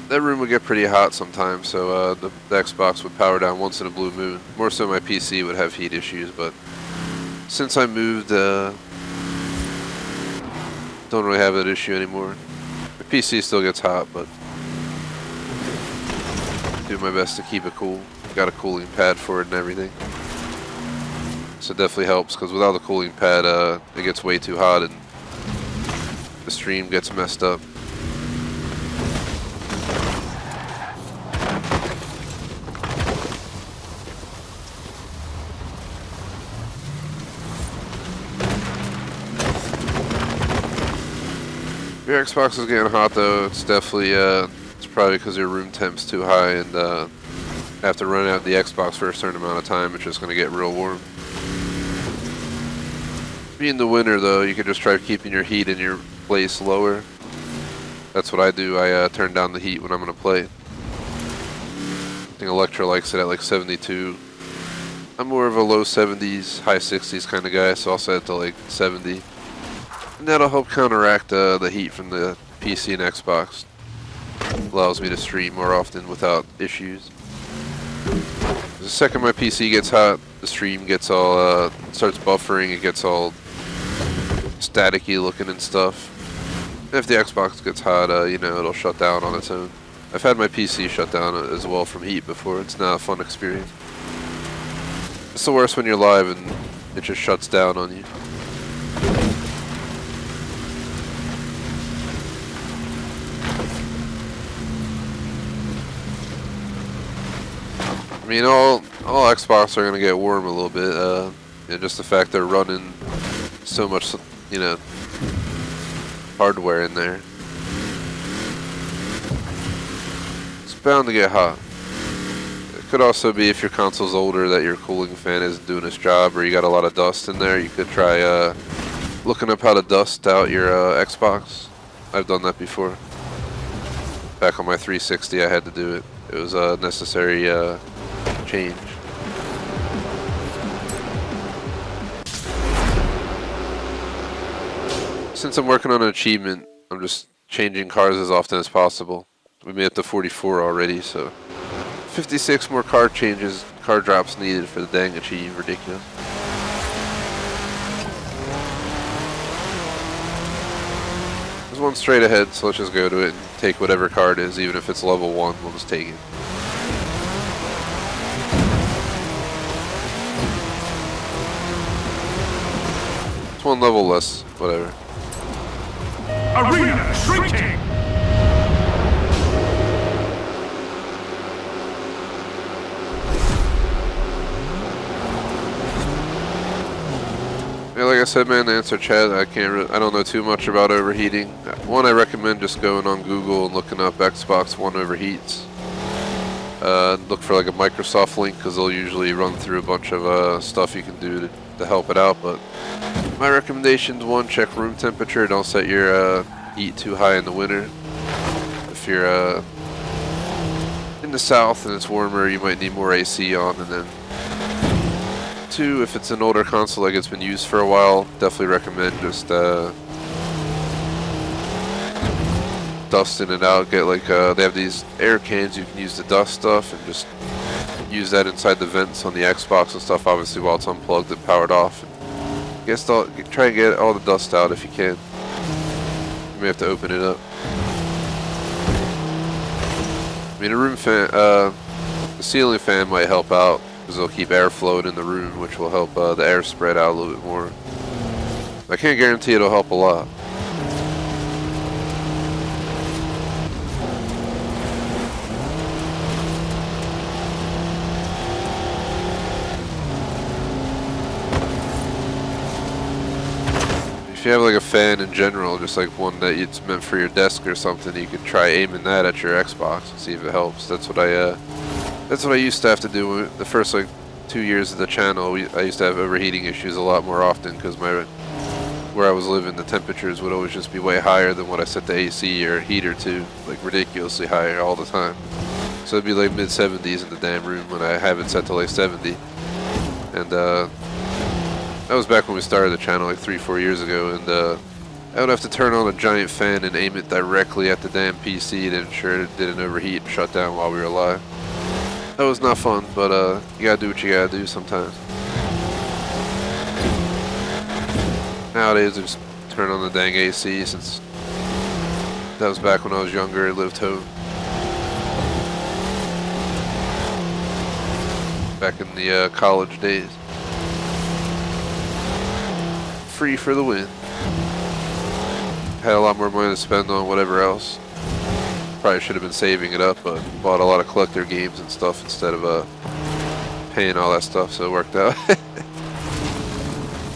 room would get pretty hot sometimes, so the Xbox would power down once in a blue moon. More so my PC would have heat issues, but since I moved, don't really have that issue anymore. My PC still gets hot, but do my best to keep it cool. Got a cooling pad for it and everything. So it definitely helps, because without the cooling pad, it gets way too hot and the stream gets messed up. If your Xbox is getting hot though, it's definitely, it's probably because your room temp's too high and after running out the Xbox for a certain amount of time, it's just going to get real warm. Being the winter though, you can just try keeping your heat in your place lower. That's what I do. I turn down the heat when I'm going to play. I think Electra likes it at like 72. I'm more of a low 70s, high 60s kind of guy, so I'll set it to like 70. And that'll help counteract the heat from the PC and Xbox. Allows me to stream more often without issues. The second my PC gets hot, the stream gets all, starts buffering, it gets all staticky looking and stuff. And if the Xbox gets hot, you know, it'll shut down on its own. I've had my PC shut down as well from heat before. It's not a fun experience. It's the worst when you're live and it just shuts down on you. I mean, all Xbox are gonna get warm a little bit. And just the fact they're running so much, you know, hardware in there, it's bound to get hot. It could also be if your console's older that your cooling fan isn't doing its job, or you got a lot of dust in there. You could try looking up how to dust out your Xbox. I've done that before. Back on my 360, I had to do it. It was a necessary change. Since I'm working on an achievement, I'm just changing cars as often as possible. We made it to 44 already, so 56 more car drops needed for the dang achieve. Ridiculous. There's one straight ahead, so let's just go to it and take whatever car it is, even if it's level 1, we'll just take it. It's one level less, whatever. Arena shrinking! Yeah, like I said, man, to answer chat, I don't know too much about overheating. One, I recommend just going on Google and looking up Xbox One overheats. Look for like a Microsoft link because they'll usually run through a bunch of stuff you can do to help it out. But my recommendations: one, check room temperature. Don't set your heat too high in the winter. If you're in the south and it's warmer, you might need more AC on. And then two, if it's an older console like it's been used for a while, definitely recommend just dusting it out. Get like they have these air cans you can use to dust stuff, and just use that inside the vents on the Xbox and stuff, obviously while it's unplugged and powered off. And try and get all the dust out if you can. You may have to open it up. I mean, a room fan, the ceiling fan might help out because it'll keep airflow in the room, which will help the air spread out a little bit more. I can't guarantee it'll help a lot. If you have like a fan in general, just like one that it's meant for your desk or something, you could try aiming that at your Xbox and see if it helps. That's what I used to have to do the first like 2 years of the channel. I used to have overheating issues a lot more often because where I was living, the temperatures would always just be way higher than what I set the AC or heater to, like ridiculously higher all the time. So it'd be like mid 70s in the damn room when I have it set to like 70. And that was back when we started the channel like 3-4 years ago, and I would have to turn on a giant fan and aim it directly at the damn PC to ensure it didn't overheat and shut down while we were live. That was not fun, but you gotta do what you gotta do sometimes. Nowadays I just turn on the dang AC, since that was back when I was younger and lived home. Back in the college days. Free for the win. Had a lot more money to spend on whatever else. Probably should have been saving it up, but bought a lot of collector games and stuff instead of paying all that stuff, so it worked out.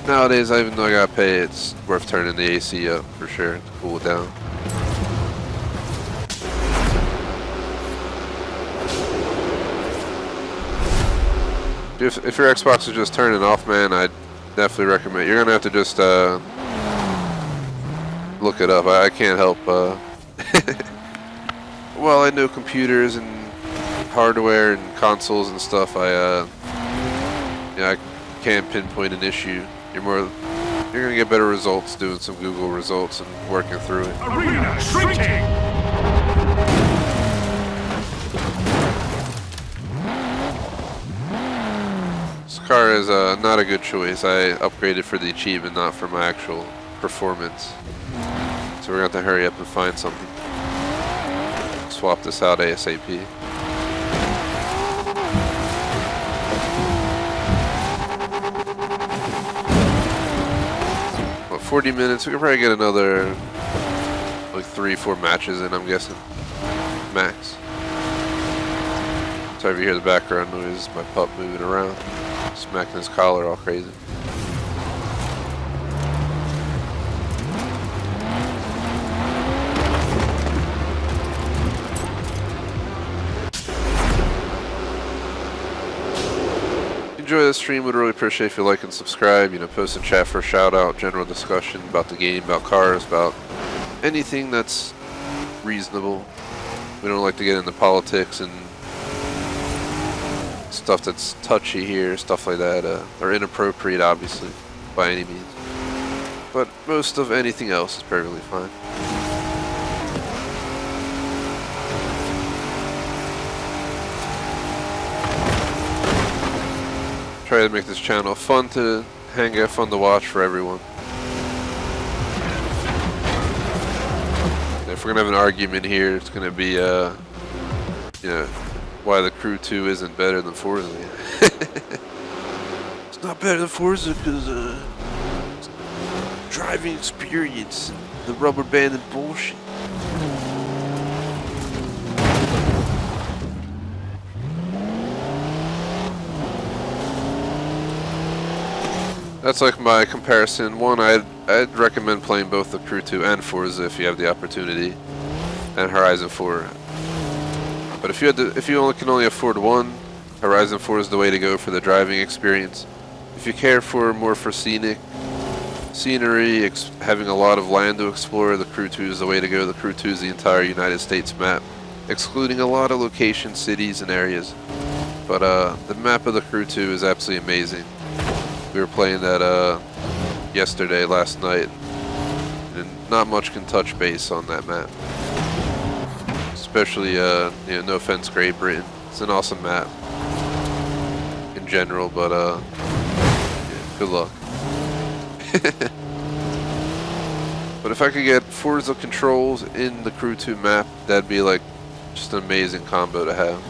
Nowadays, even though I gotta pay, it's worth turning the AC up for sure to cool it down. If your Xbox is just turning off, man, I'd definitely recommend. You're gonna have to just look it up. I can't help. Well, I know computers and hardware and consoles and stuff. I can't pinpoint an issue. You're gonna get better results doing some Google results and working through it. Arena shrinking! This car is not a good choice. I upgraded for the achievement, not for my actual performance. So we're gonna have to hurry up and find something. Swap this out ASAP. What, 40 minutes? We could probably get another like 3-4 matches in, I'm guessing. Max. Sorry if you hear the background noise, my pup moving around. Smacking his collar all crazy. Enjoy the stream, would really appreciate if you like and subscribe, post in chat for a shout out, general discussion about the game, about cars, about anything that's reasonable. We don't like to get into politics and stuff that's touchy here, stuff like that, or inappropriate obviously, by any means. But most of anything else is perfectly fine. Try to make this channel fun to hang out, fun to watch for everyone. If we're gonna have an argument here, it's gonna be why the Crew 2 isn't better than Forza. It's not better than Forza because driving experience, the rubber band and bullshit. That's like my comparison. One, I'd recommend playing both the Crew 2 and Forza if you have the opportunity, and Horizon 4. But if you can only afford one, Horizon 4 is the way to go for the driving experience. If you care more for scenery, having a lot of land to explore, the Crew 2 is the way to go. The Crew 2 is the entire United States map, excluding a lot of locations, cities, and areas. But the map of the Crew 2 is absolutely amazing. We were playing that last night, and not much can touch base on that map. Especially, no offense, Great Britain. It's an awesome map in general, but good luck. But if I could get Forza controls in the Crew 2 map, that'd be like just an amazing combo to have.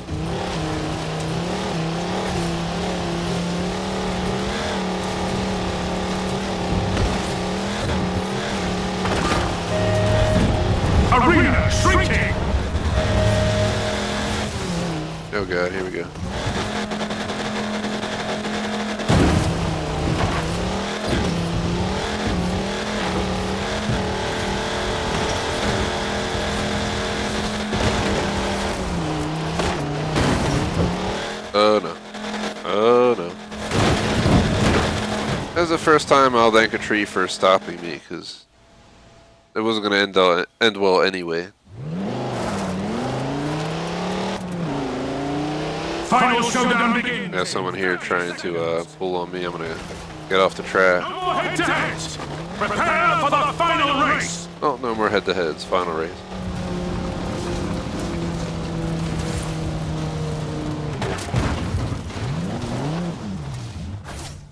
Arena shrinking. Oh god, here we go. Oh no. Oh no. That was the first time I'll thank a tree for stopping me, because it wasn't going to end well anyway. Final showdown begins. Got someone here trying to pull on me. I'm going to get off the track. No more head-to-heads. Prepare for the final race. Oh, no more head-to-heads. Final race.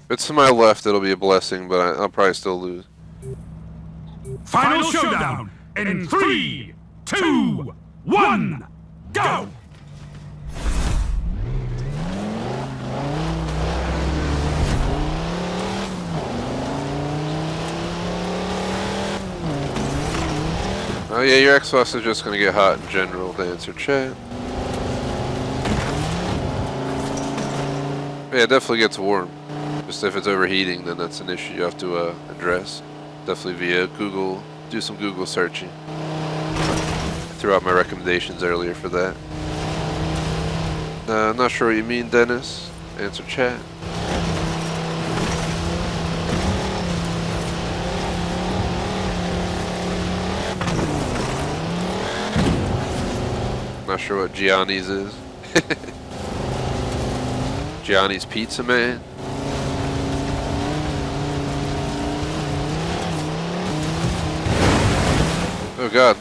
If it's to my left, it'll be a blessing, but I'll probably still lose. Final showdown in 3, 2, 1, go! Oh yeah, your Xbox is just gonna get hot in general, to answer chat. Yeah, it definitely gets warm. Just if it's overheating, then that's an issue you have to address. Definitely via Google, do some Google searching. I threw out my recommendations earlier for that. I'm not sure what you mean, Dennis. Answer chat. Not sure what Gianni's is. Gianni's Pizza Man. Oh god.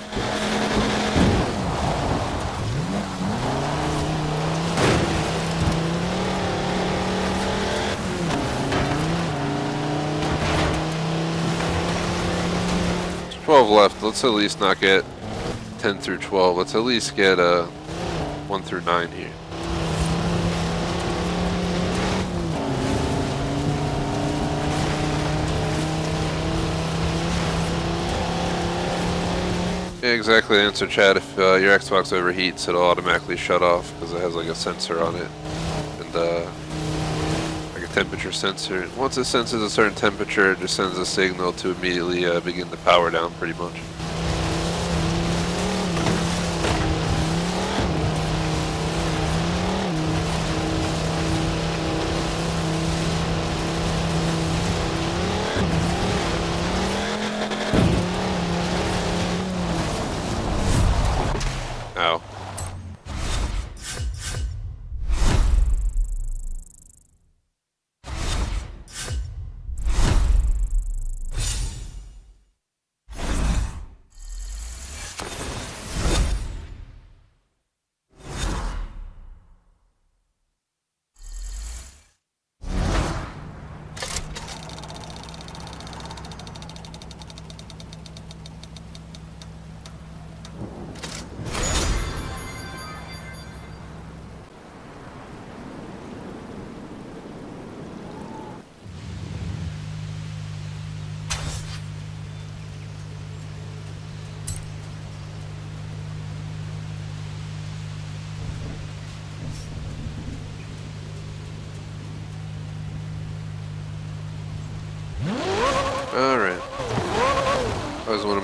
There's 12 left. Let's at least not get 10 through 12. Let's at least get 1 through 9 here. Yeah, exactly. Answer chat. If your Xbox overheats, it'll automatically shut off because it has like a sensor on it, and like a temperature sensor. Once it senses a certain temperature, it just sends a signal to immediately begin to power down, pretty much. Ow.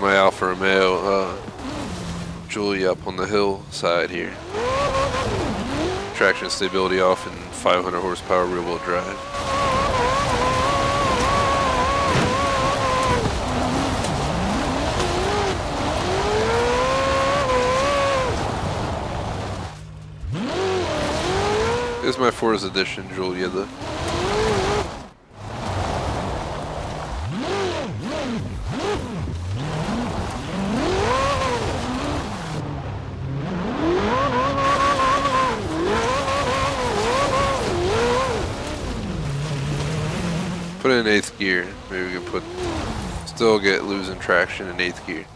my Alfa Romeo Giulia up on the hillside here. Traction stability off and 500 horsepower rear wheel drive. This is my Forza Edition Giulia though. Put it in 8th gear. Maybe we can put, still get losing traction in 8th gear.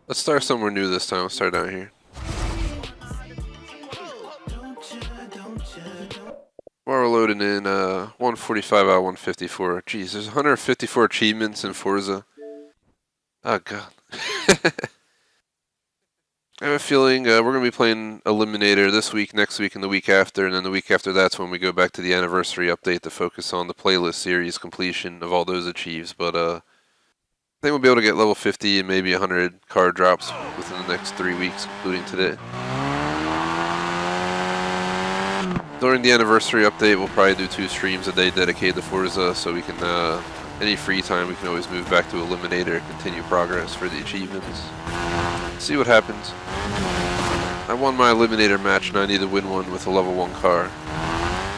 Let's start somewhere new this time. Let's start down here. While we're loading in 145 out of 154. Jeez, there's 154 achievements in Forza. Oh god. I have a feeling we're going to be playing Eliminator this week, next week, and the week after, and then the week after that's when we go back to the anniversary update to focus on the playlist series completion of all those achieves. But I think we'll be able to get level 50 and maybe 100 car drops within the next 3 weeks, including today. During the anniversary update, we'll probably do 2 streams a day dedicated to Forza, so we can, any free time, we can always move back to Eliminator, continue progress for the achievements. See what happens. I won my Eliminator match and I need to win one with a level 1 car.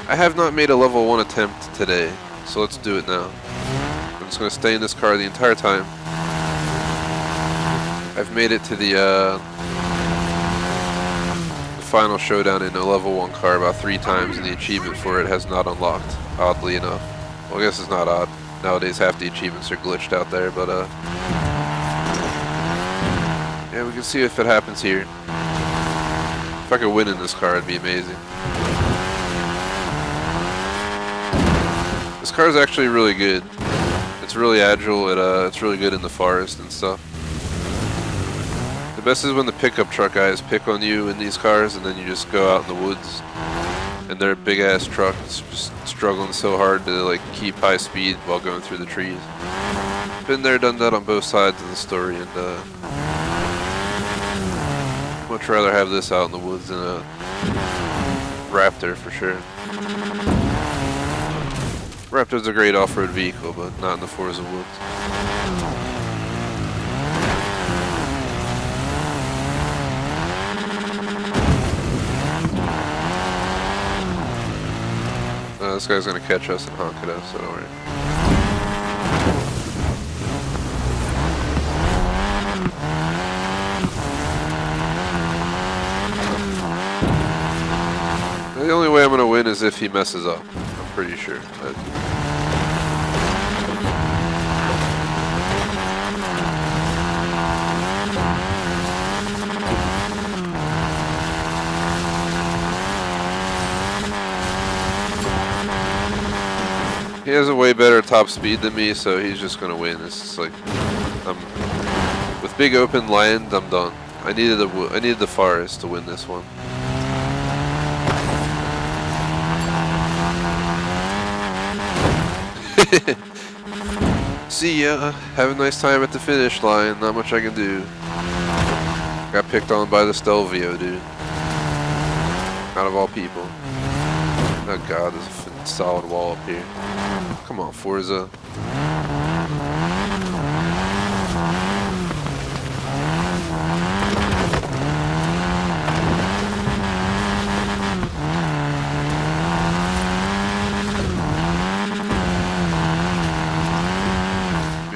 I have not made a level 1 attempt today, so let's do it now. I'm just going to stay in this car the entire time. I've made it to the final showdown in a level 1 car about 3 times, and the achievement for it has not unlocked, oddly enough. Well, I guess it's not odd. Nowadays half the achievements are glitched out there, but yeah, we can see if it happens here. If I could win in this car, it'd be amazing. This car is actually really good. It's really agile. It's really good in the forest and stuff. The best is when the pickup truck guys pick on you in these cars, and then you just go out in the woods, and their big ass truck is just struggling so hard to like keep high speed while going through the trees. Been there, done that on both sides of the story, and much rather have this out in the woods than a Raptor for sure. Raptor's a great off-road vehicle, but not in the Forza woods. This guy's gonna catch us and honk at us, so don't worry. The only way I'm gonna win is if he messes up. I'm pretty sure. He has a way better top speed than me, so he's just gonna win. It's just like, with big open land, I'm done. I needed the forest to win this one. See ya. Have a nice time at the finish line. Not much I can do. Got picked on by the Lvii, dude. Out of all people. Oh god, there's a solid wall up here. Come on, Forza.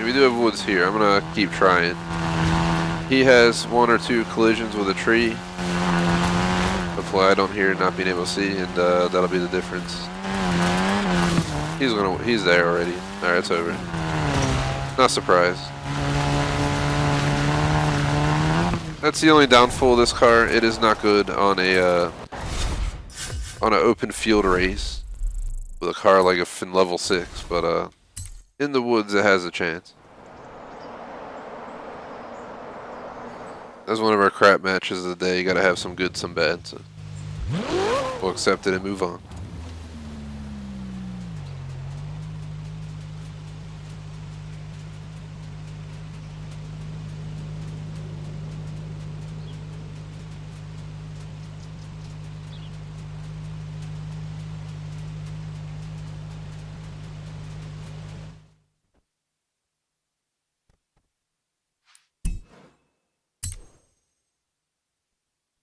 We do have woods here. I'm gonna keep trying. He has 1 or 2 collisions with a tree. Hopefully I don't hear not being able to see, and that'll be the difference. He's there already. Alright, it's over. Not surprised. That's the only downfall of this car. It is not good on an open field race with a car like a level 6, but in the woods it has a chance. That's one of our crap matches of the day. You gotta have some good, some bad. So we'll accept it and move on.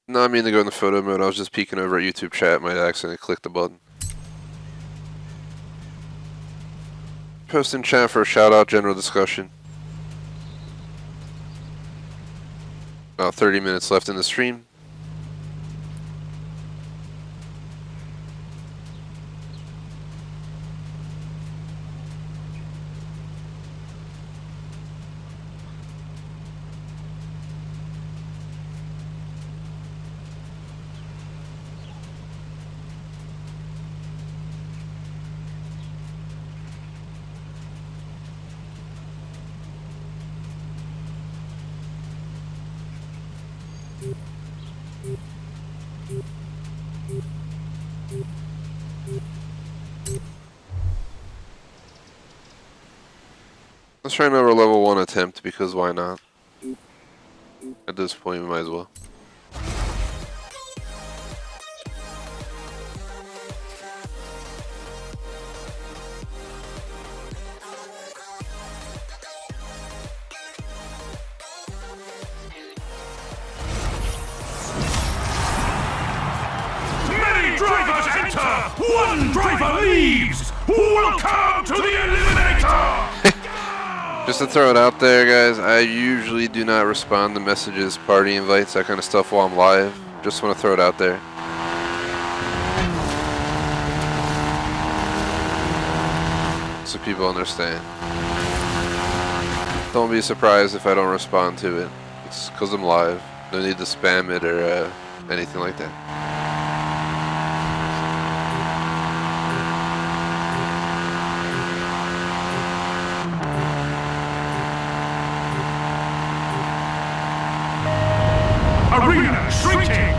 No, I mean to go into photo mode. I was just peeking over at YouTube chat. Might accidentally click the button. Post in chat for a shout out, general discussion. About 30 minutes left in the stream. Let's try another level 1 attempt, because why not? At this point, we might as well. Many drivers enter, one driver leaves. Welcome to the Eliminator! Just to throw it out there, guys, I usually do not respond to messages, party invites, that kind of stuff while I'm live. Just want to throw it out there. So people understand. Don't be surprised if I don't respond to it. It's because I'm live. No need to spam it or anything like that. Arena shrinking!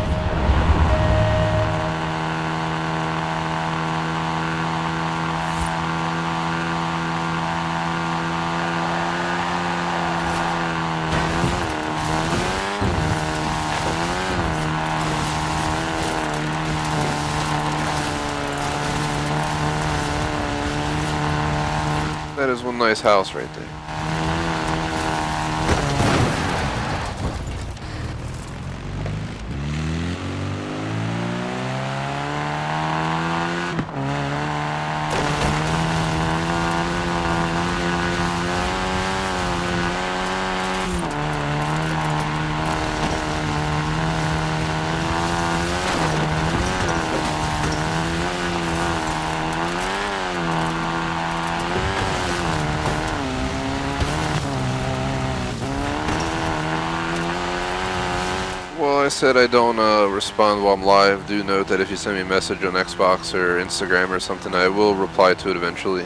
That is one nice house right there. I said I don't respond while I'm live. Do note that if you send me a message on Xbox or Instagram or something, I will reply to it eventually.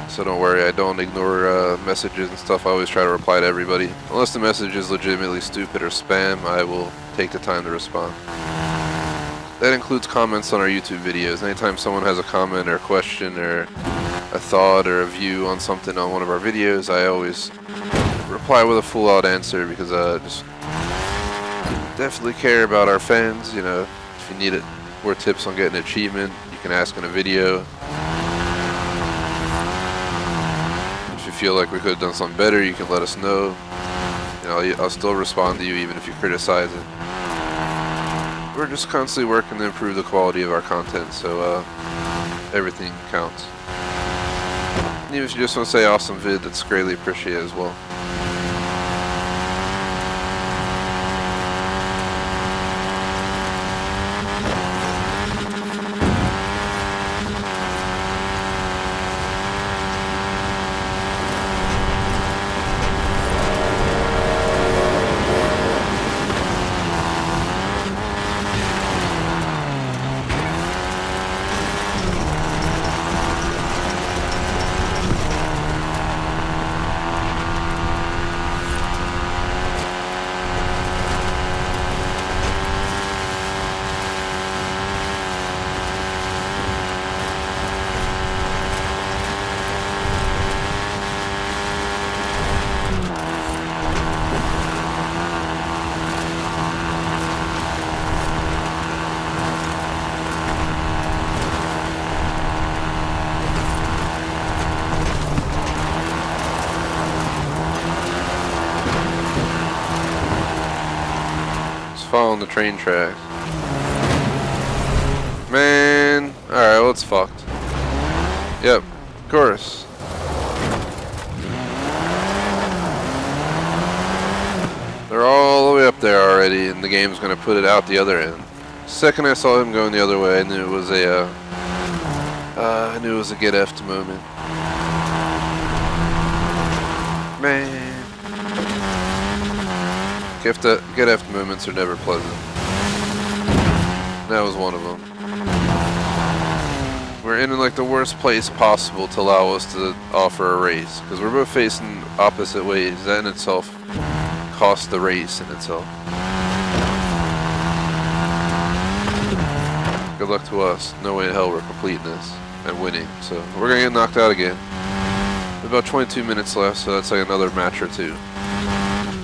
So don't worry, I don't ignore messages and stuff. I always try to reply to everybody. Unless the message is legitimately stupid or spam, I will take the time to respond. That includes comments on our YouTube videos. Anytime someone has a comment or a question or a thought or a view on something on one of our videos, I always reply with a full out answer because just definitely care about our fans. You know, if you need more tips on getting an achievement, you can ask in a video. If you feel like we could have done something better, you can let us know. You know, I'll still respond to you even if you criticize it. We're just constantly working to improve the quality of our content, so everything counts. And even if you just want to say awesome vid, that's greatly appreciated as well. Just following the train tracks. Man. Alright, well, it's fucked. Yep, of course. They're all the way up there already, and the game's gonna put it out the other end. Second I saw him going the other way, I knew it was a, get effed moment. Man. Get effed moments are never pleasant. That was one of them. We're in like the worst place possible to allow us to offer a race, because we're both facing opposite ways. That in itself costs the race in itself. Good luck to us. No way in hell we're completing this and winning. So we're gonna get knocked out again. About 22 minutes left, so that's like another match or two.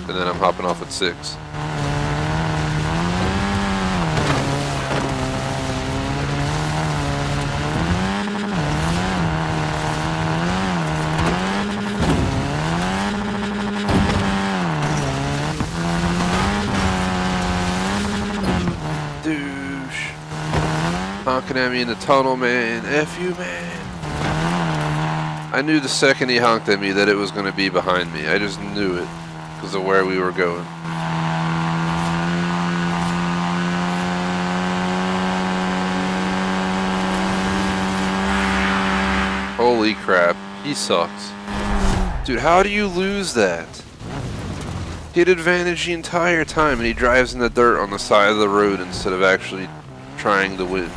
And then I'm hopping off at 6. Douche. Honking at me in the tunnel, man. F you, man. I knew the second he honked at me that it was going to be behind me. I just knew it because of where we were going. Holy crap. He sucks. Dude, how do you lose that? He had advantage the entire time and he drives in the dirt on the side of the road instead of actually trying to win.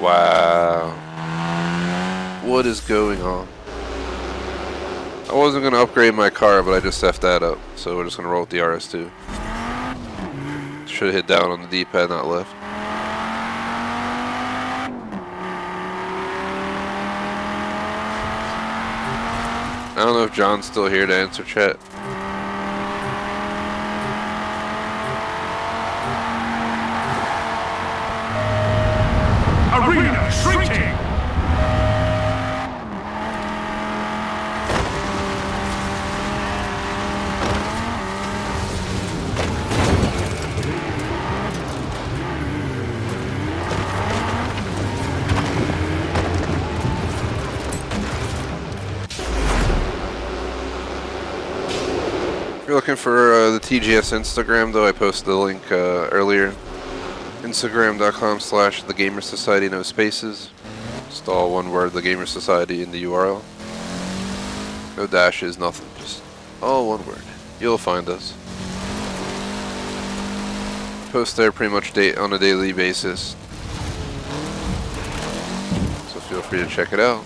Wow. What is going on? I wasn't going to upgrade my car, but I just effed that up. So we're just going to roll with the RS2. Should have hit down on the D-pad, not left. I don't know if John's still here to answer chat. Arena shrinking! If you're looking for the TGS Instagram, though, I posted the link earlier. Instagram.com/TheGamerSociety, no spaces. Just all one word, The Gamer Society in the URL. No dashes, nothing. Just all one word. You'll find us. Post there pretty much on a daily basis. So feel free to check it out.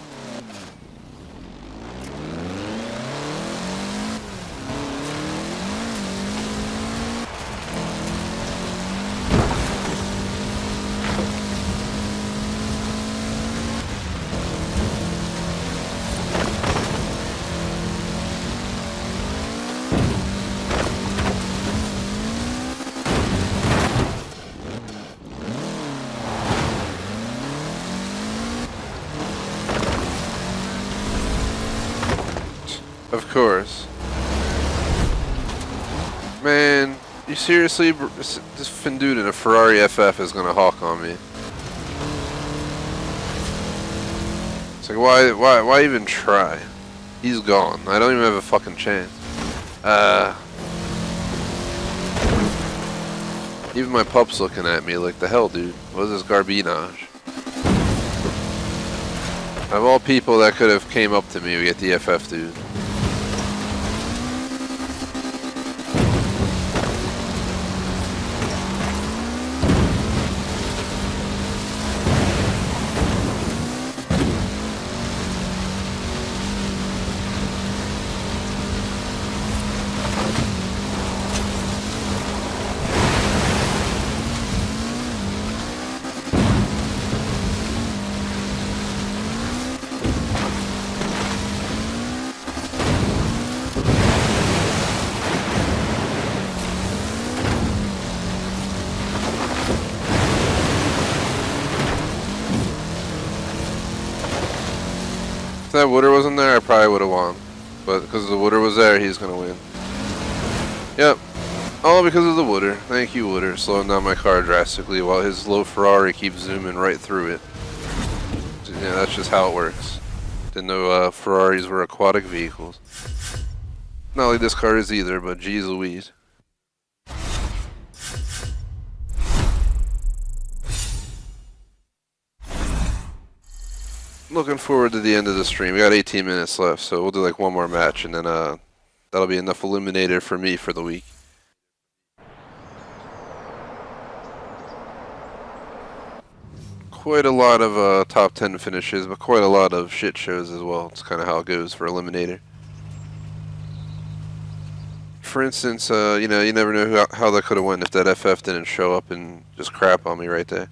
Of course. Man, you seriously, this fin dude in a Ferrari FF is gonna hawk on me. It's like, why even try? He's gone. I don't even have a fucking chance. Even my pup's looking at me like, the hell, dude? What is this garbinage? Of all people that could have came up to me, we get the FF dude. If that Wooder wasn't there, I probably would have won. But because the Wooder was there, he's going to win. Yep. All because of the Wooder. Thank you, Wooder, slowing down my car drastically while his low Ferrari keeps zooming right through it. Yeah, that's just how it works. Didn't know Ferraris were aquatic vehicles. Not like this car is either, but geez Louise. Looking forward to the end of the stream. We got 18 minutes left, so we'll do like one more match, and then that'll be enough Eliminator for me for the week. Quite a lot of top 10 finishes, but quite a lot of shit shows as well. It's kind of how it goes for Eliminator. For instance, you know, you never know how that could have went if that FF didn't show up and just crap on me right there.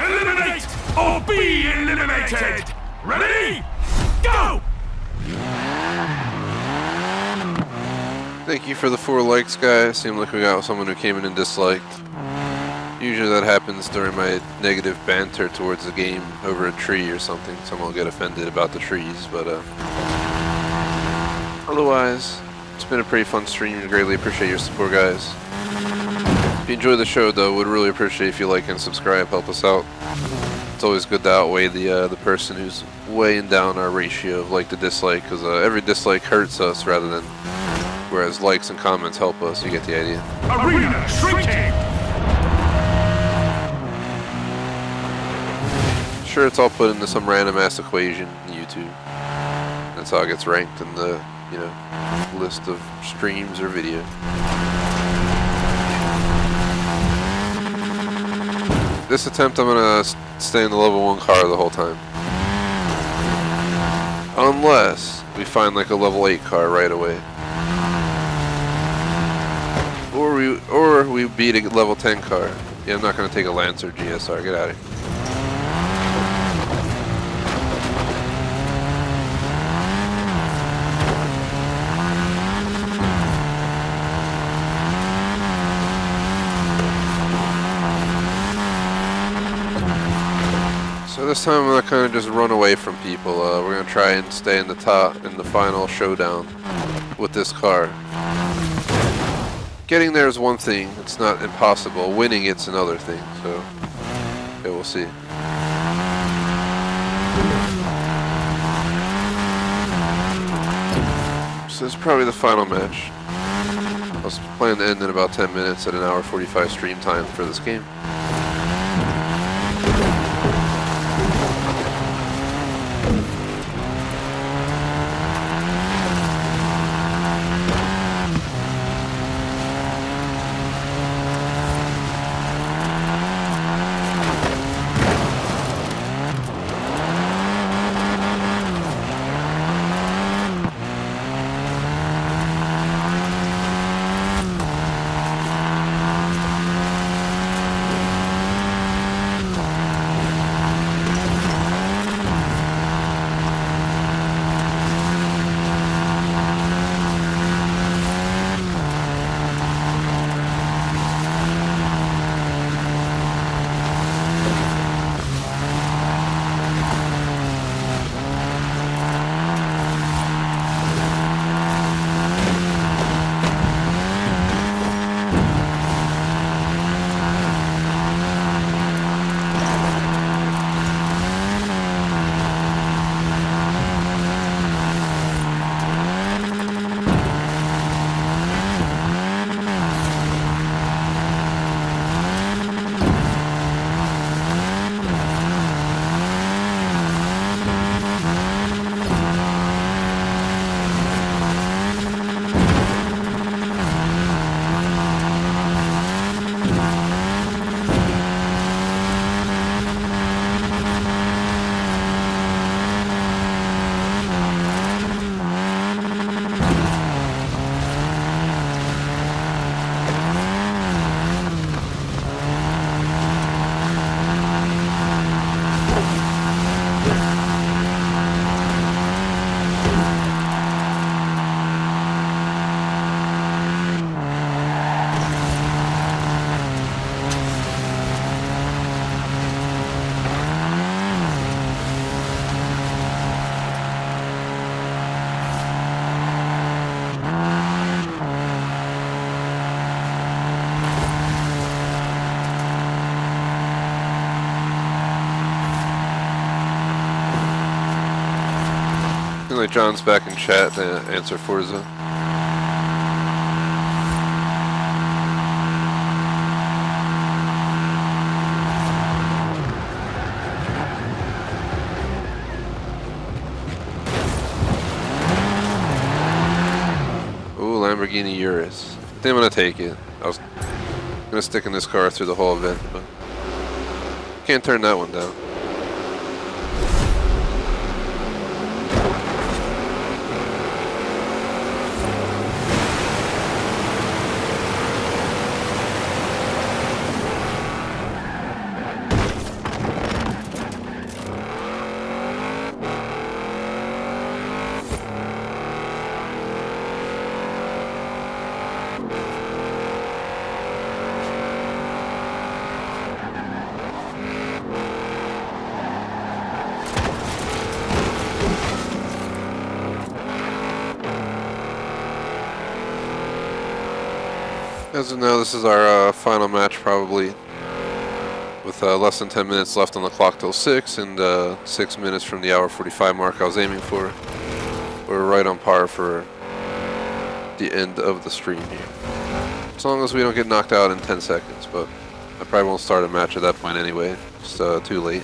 Eliminate or be eliminated! Ready? Go! Thank you for the 4 likes, guys. Seemed like we got someone who came in and disliked. Usually that happens during my negative banter towards the game over a tree or something. Someone will get offended about the trees, but otherwise, it's been a pretty fun stream. Greatly appreciate your support, guys. If you enjoy the show, though, would really appreciate if you like and subscribe. Help us out. It's always good to outweigh the person who's weighing down our ratio of like to dislike, because every dislike hurts us rather than, whereas likes and comments help us. You get the idea. Arena shrinking! Sure, it's all put into some random ass equation in YouTube. That's how it gets ranked in the, you know, list of streams or video. This attempt, I'm gonna stay in the level 1 car the whole time. Unless we find like a level 8 car right away. Or we beat a level 10 car. Yeah, I'm not gonna take a Lancer GSR, get out of here. So this time I'm not gonna just run away from people. We're gonna try and stay in the top in the final showdown with this car. Getting there is one thing, it's not impossible. Winning it's another thing, so yeah, we'll see. So this is probably the final match. I was planning to end in about 10 minutes at an hour 45 stream time for this game. like John's back in chat to answer Forza. Ooh, Lamborghini Urus. I think I'm gonna take it. I was gonna stick in this car through the whole event, but can't turn that one down. As of now, this is our final match, probably, with less than 10 minutes left on the clock till 6, and 6 minutes from the hour 45 mark I was aiming for. We're right on par for the end of the stream here. As long as we don't get knocked out in 10 seconds, but I probably won't start a match at that point anyway. It's too late.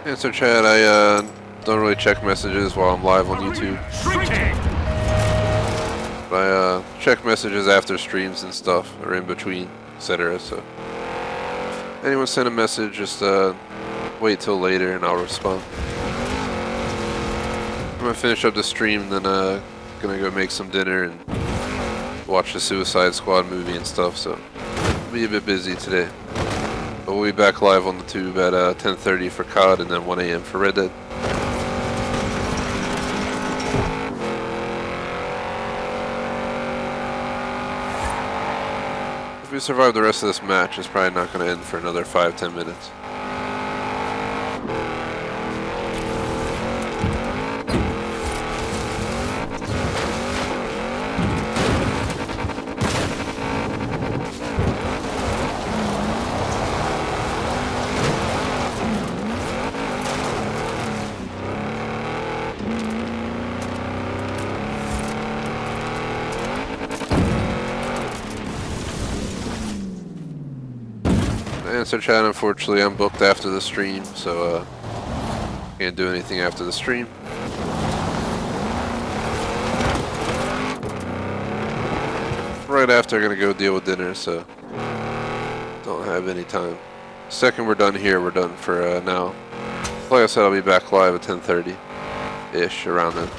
Answer chat, I don't really check messages while I'm live on YouTube. But I check messages after streams and stuff, or in between, etc. So if anyone send a message, just wait till later and I'll respond. I'm gonna finish up the stream, then gonna go make some dinner and watch the Suicide Squad movie and stuff, so I'll be a bit busy today. But we'll be back live on the tube at 10:30 for COD and then 1 AM for Red Dead. If we survive the rest of this match, it's probably not going to end for another 5-10 minutes. Answer chat, unfortunately I'm booked after the stream, so can't do anything after the stream. Right after I'm gonna go deal with dinner, so don't have any time. Second we're done here, we're done for now. Like I said, I'll be back live at 10:30-ish, around then.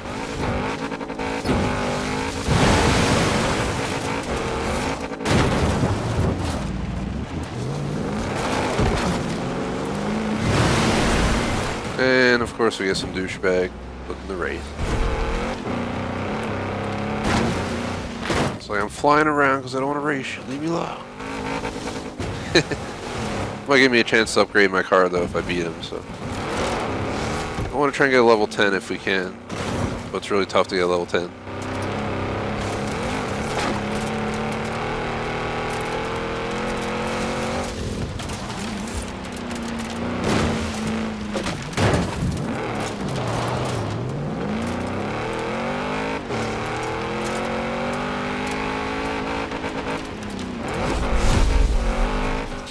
And of course we get some douchebag in the race. It's like I'm flying around because I don't want to race you. Leave me alone. Might give me a chance to upgrade my car though if I beat him. So I want to try and get a level 10 if we can, but it's really tough to get a level 10.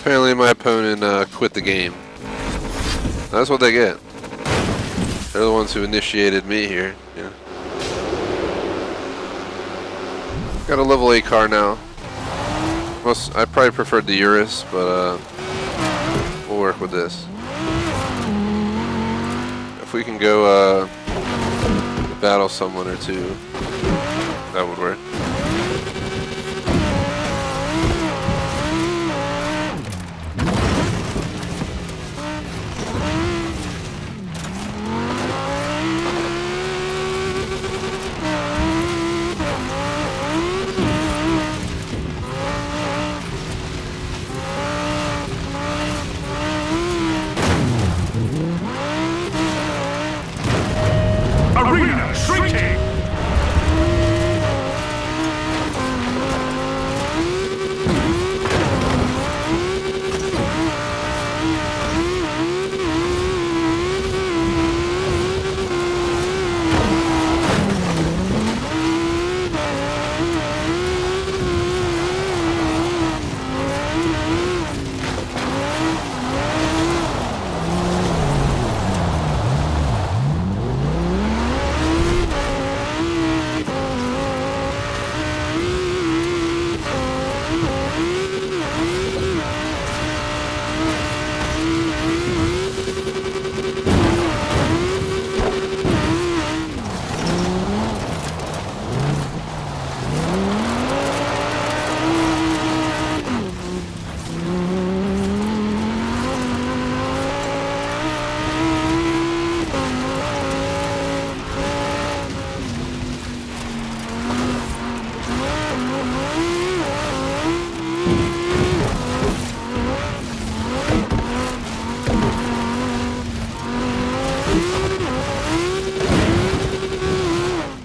Apparently my opponent quit the game. That's what they get. They're the ones who initiated me here. Yeah. Got a level 8 car now. I probably preferred the Urus, but we'll work with this. If we can go battle someone or two, that would work.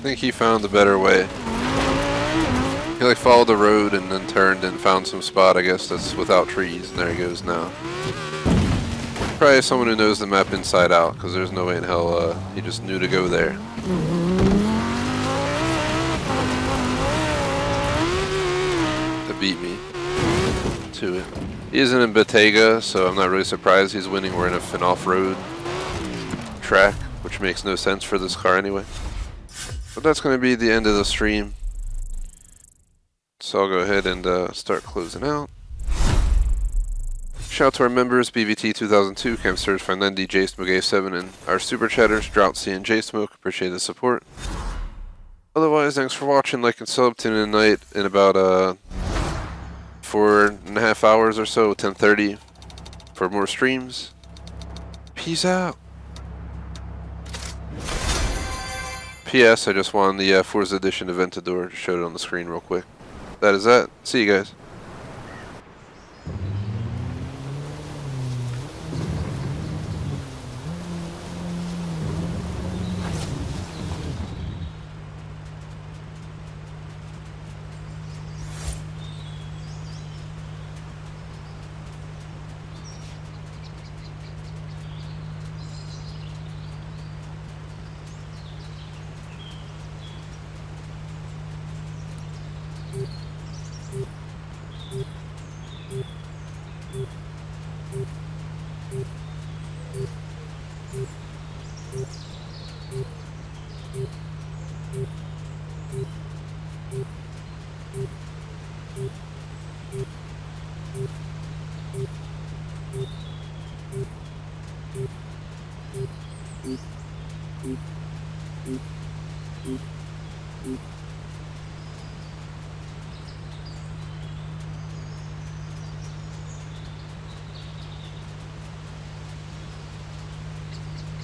think he found a better way. He like followed the road and then turned and found some spot, I guess, that's without trees, and there he goes now. Probably someone who knows the map inside out, because there's no way in hell he just knew to go there. That beat me to it. He isn't in Bottega, so I'm not really surprised he's winning. We're in an off-road track, which makes no sense for this car anyway. But that's going to be the end of the stream. So I'll go ahead and start closing out. Shout out to our members, BVT 2002, Cam Surge, Finendi, J-Smoke 7, and our Super Chatters, Droughty and J-Smoke. Appreciate the support. Otherwise, thanks for watching. Like and sub. Tune in tonight in about 4.5 hours or so, 10:30, for more streams. Peace out. P.S. I just won the Forza Edition Aventador. Just showed it on the screen real quick. That is that. See you guys. Mm-hmm.